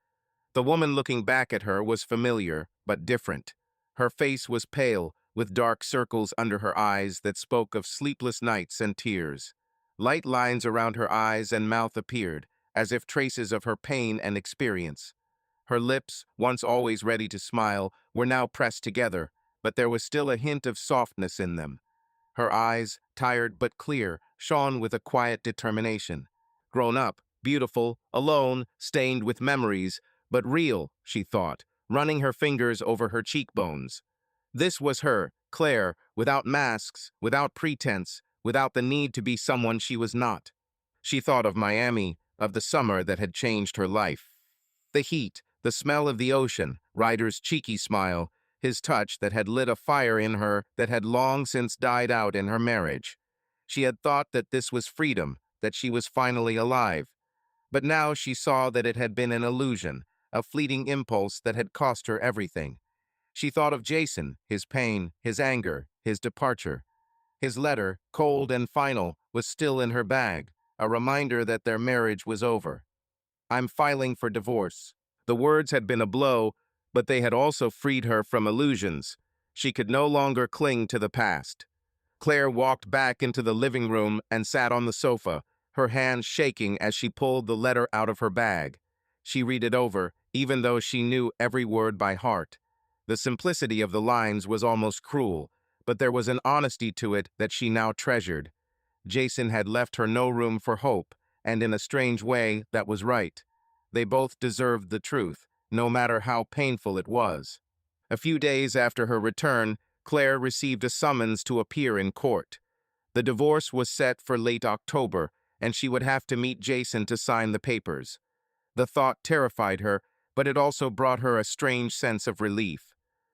The woman looking back at her was familiar, but different. Her face was pale, with dark circles under her eyes that spoke of sleepless nights and tears. Light lines around her eyes and mouth appeared, as if traces of her pain and experience. Her lips, once always ready to smile, were now pressed together, but there was still a hint of softness in them. Her eyes, tired but clear, shone with a quiet determination. Grown up, beautiful, alone, stained with memories, but real, she thought, running her fingers over her cheekbones. This was her, Claire, without masks, without pretense, without the need to be someone she was not. She thought of Miami, of the summer that had changed her life. The heat, the smell of the ocean, Ryder's cheeky smile, his touch that had lit a fire in her that had long since died out in her marriage. She had thought that this was freedom, that she was finally alive. But now she saw that it had been an illusion, a fleeting impulse that had cost her everything. She thought of Jason, his pain, his anger, his departure. His letter, cold and final, was still in her bag, a reminder that their marriage was over. "I'm filing for divorce." The words had been a blow, but they had also freed her from illusions. She could no longer cling to the past. Claire walked back into the living room and sat on the sofa, her hands shaking as she pulled the letter out of her bag. She read it over, even though she knew every word by heart. The simplicity of the lines was almost cruel, but there was an honesty to it that she now treasured. Jason had left her no room for hope, and in a strange way, that was right. They both deserved the truth, no matter how painful it was. A few days after her return, Claire received a summons to appear in court. The divorce was set for late October, and she would have to meet Jason to sign the papers. The thought terrified her, but it also brought her a strange sense of relief.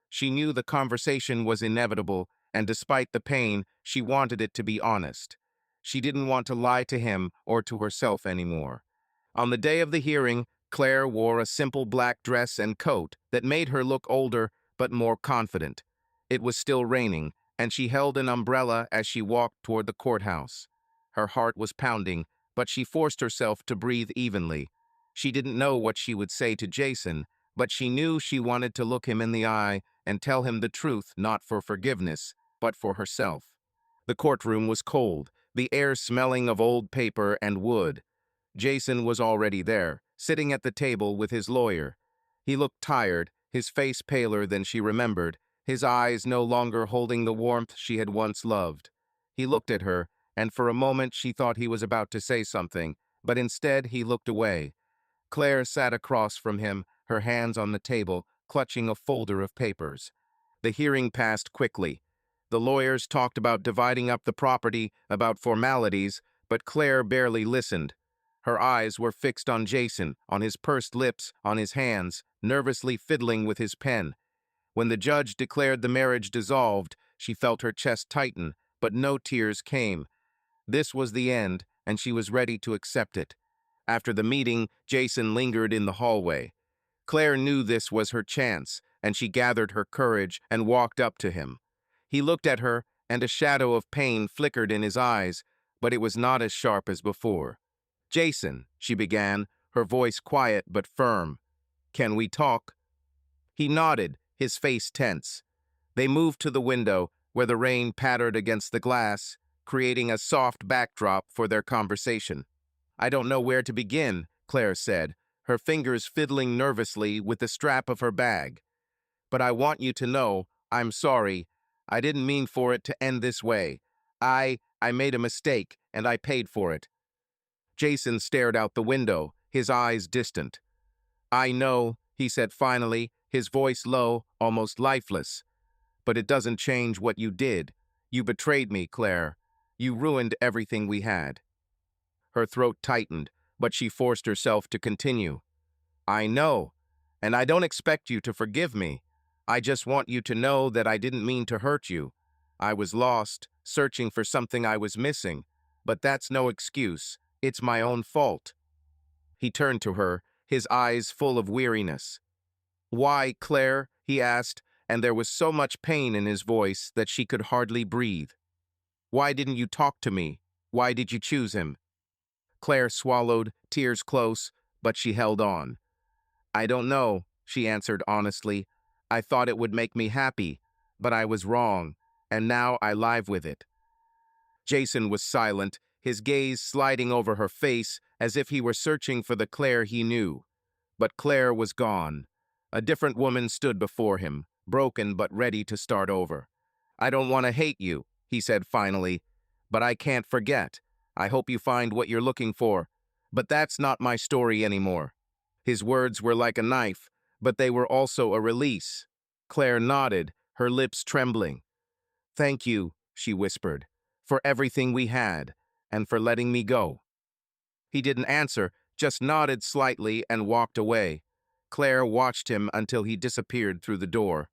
She knew the conversation was inevitable, and despite the pain, she wanted it to be honest. She didn't want to lie to him or to herself anymore. On the day of the hearing, Claire wore a simple black dress and coat that made her look older but more confident. It was still raining, and she held an umbrella as she walked toward the courthouse. Her heart was pounding, but she forced herself to breathe evenly. She didn't know what she would say to Jason, but she knew she wanted to look him in the eye and tell him the truth, not for forgiveness, but for herself. The courtroom was cold, the air smelling of old paper and wood. Jason was already there, sitting at the table with his lawyer. He looked tired, his face paler than she remembered, his eyes no longer holding the warmth she had once loved. He looked at her, and for a moment she thought he was about to say something, but instead he looked away. Claire sat across from him, her hands on the table, clutching a folder of papers. The hearing passed quickly. The lawyers talked about dividing up the property, about formalities, but Claire barely listened. Her eyes were fixed on Jason, on his pursed lips, on his hands, nervously fiddling with his pen. When the judge declared the marriage dissolved, she felt her chest tighten, but no tears came. This was the end, and she was ready to accept it. After the meeting, Jason lingered in the hallway. Claire knew this was her chance, and she gathered her courage and walked up to him. He looked at her, and a shadow of pain flickered in his eyes, but it was not as sharp as before. "Jason," she began, her voice quiet but firm. "Can we talk?" He nodded, his face tense. They moved to the window, where the rain pattered against the glass, creating a soft backdrop for their conversation. "I don't know where to begin," Claire said, her fingers fiddling nervously with the strap of her bag. "But I want you to know, I'm sorry. I didn't mean for it to end this way. I made a mistake, and I paid for it." Jason stared out the window, his eyes distant. "I know," he said finally, his voice low, almost lifeless. "But it doesn't change what you did. You betrayed me, Claire. You ruined everything we had." Her throat tightened, but she forced herself to continue. "I know, and I don't expect you to forgive me. I just want you to know that I didn't mean to hurt you. I was lost, searching for something I was missing, but that's no excuse. It's my own fault." He turned to her, his eyes full of weariness. "Why, Claire?" he asked, and there was so much pain in his voice that she could hardly breathe. "Why didn't you talk to me? Why did you choose him?" Claire swallowed, tears close, but she held on. "I don't know," she answered honestly. "I thought it would make me happy, but I was wrong, and now I live with it." Jason was silent, his gaze sliding over her face as if he were searching for the Claire he knew. But Claire was gone. A different woman stood before him, broken but ready to start over. "I don't want to hate you," he said finally, "but I can't forget. I hope you find what you're looking for. But that's not my story anymore." His words were like a knife, but they were also a release. Claire nodded, her lips trembling. "Thank you," she whispered, "for everything we had, and for letting me go." He didn't answer, just nodded slightly and walked away. Claire watched him until he disappeared through the door.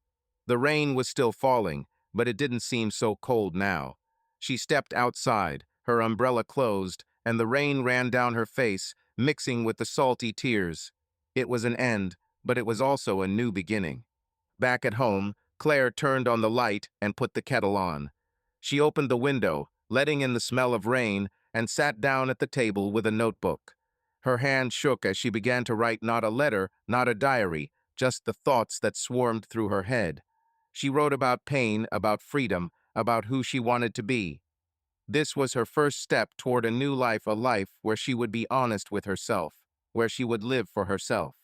The rain was still falling, but it didn't seem so cold now. She stepped outside, her umbrella closed, and the rain ran down her face, mixing with the salty tears. It was an end, but it was also a new beginning. Back at home, Claire turned on the light and put the kettle on. She opened the window, letting in the smell of rain, and sat down at the table with a notebook. Her hand shook as she began to write not a letter, not a diary, just the thoughts that swarmed through her head. She wrote about pain, about freedom, about who she wanted to be. This was her first step toward a new life, a life where she would be honest with herself, where she would live for herself.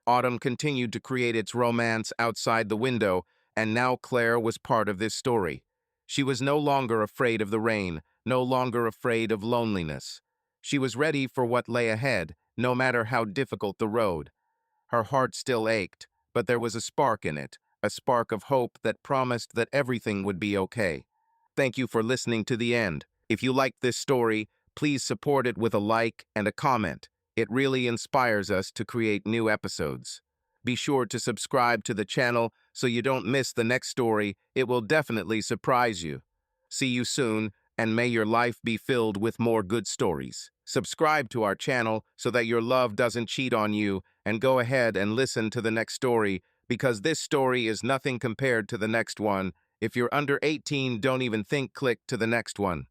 Autumn continued to create its romance outside the window, and now Claire was part of this story. She was no longer afraid of the rain, no longer afraid of loneliness. She was ready for what lay ahead, no matter how difficult the road. Her heart still ached, but there was a spark in it, a spark of hope that promised that everything would be okay. Thank you for listening to the end. If you liked this story, please support it with a like and a comment. It really inspires us to create new episodes. Be sure to subscribe to the channel so you don't miss the next story. It will definitely surprise you. See you soon, and may your life be filled with more good stories. Subscribe to our channel so that your love doesn't cheat on you, and go ahead and listen to the next story, because this story is nothing compared to the next one. If you're under 18, don't even think, click to the next one.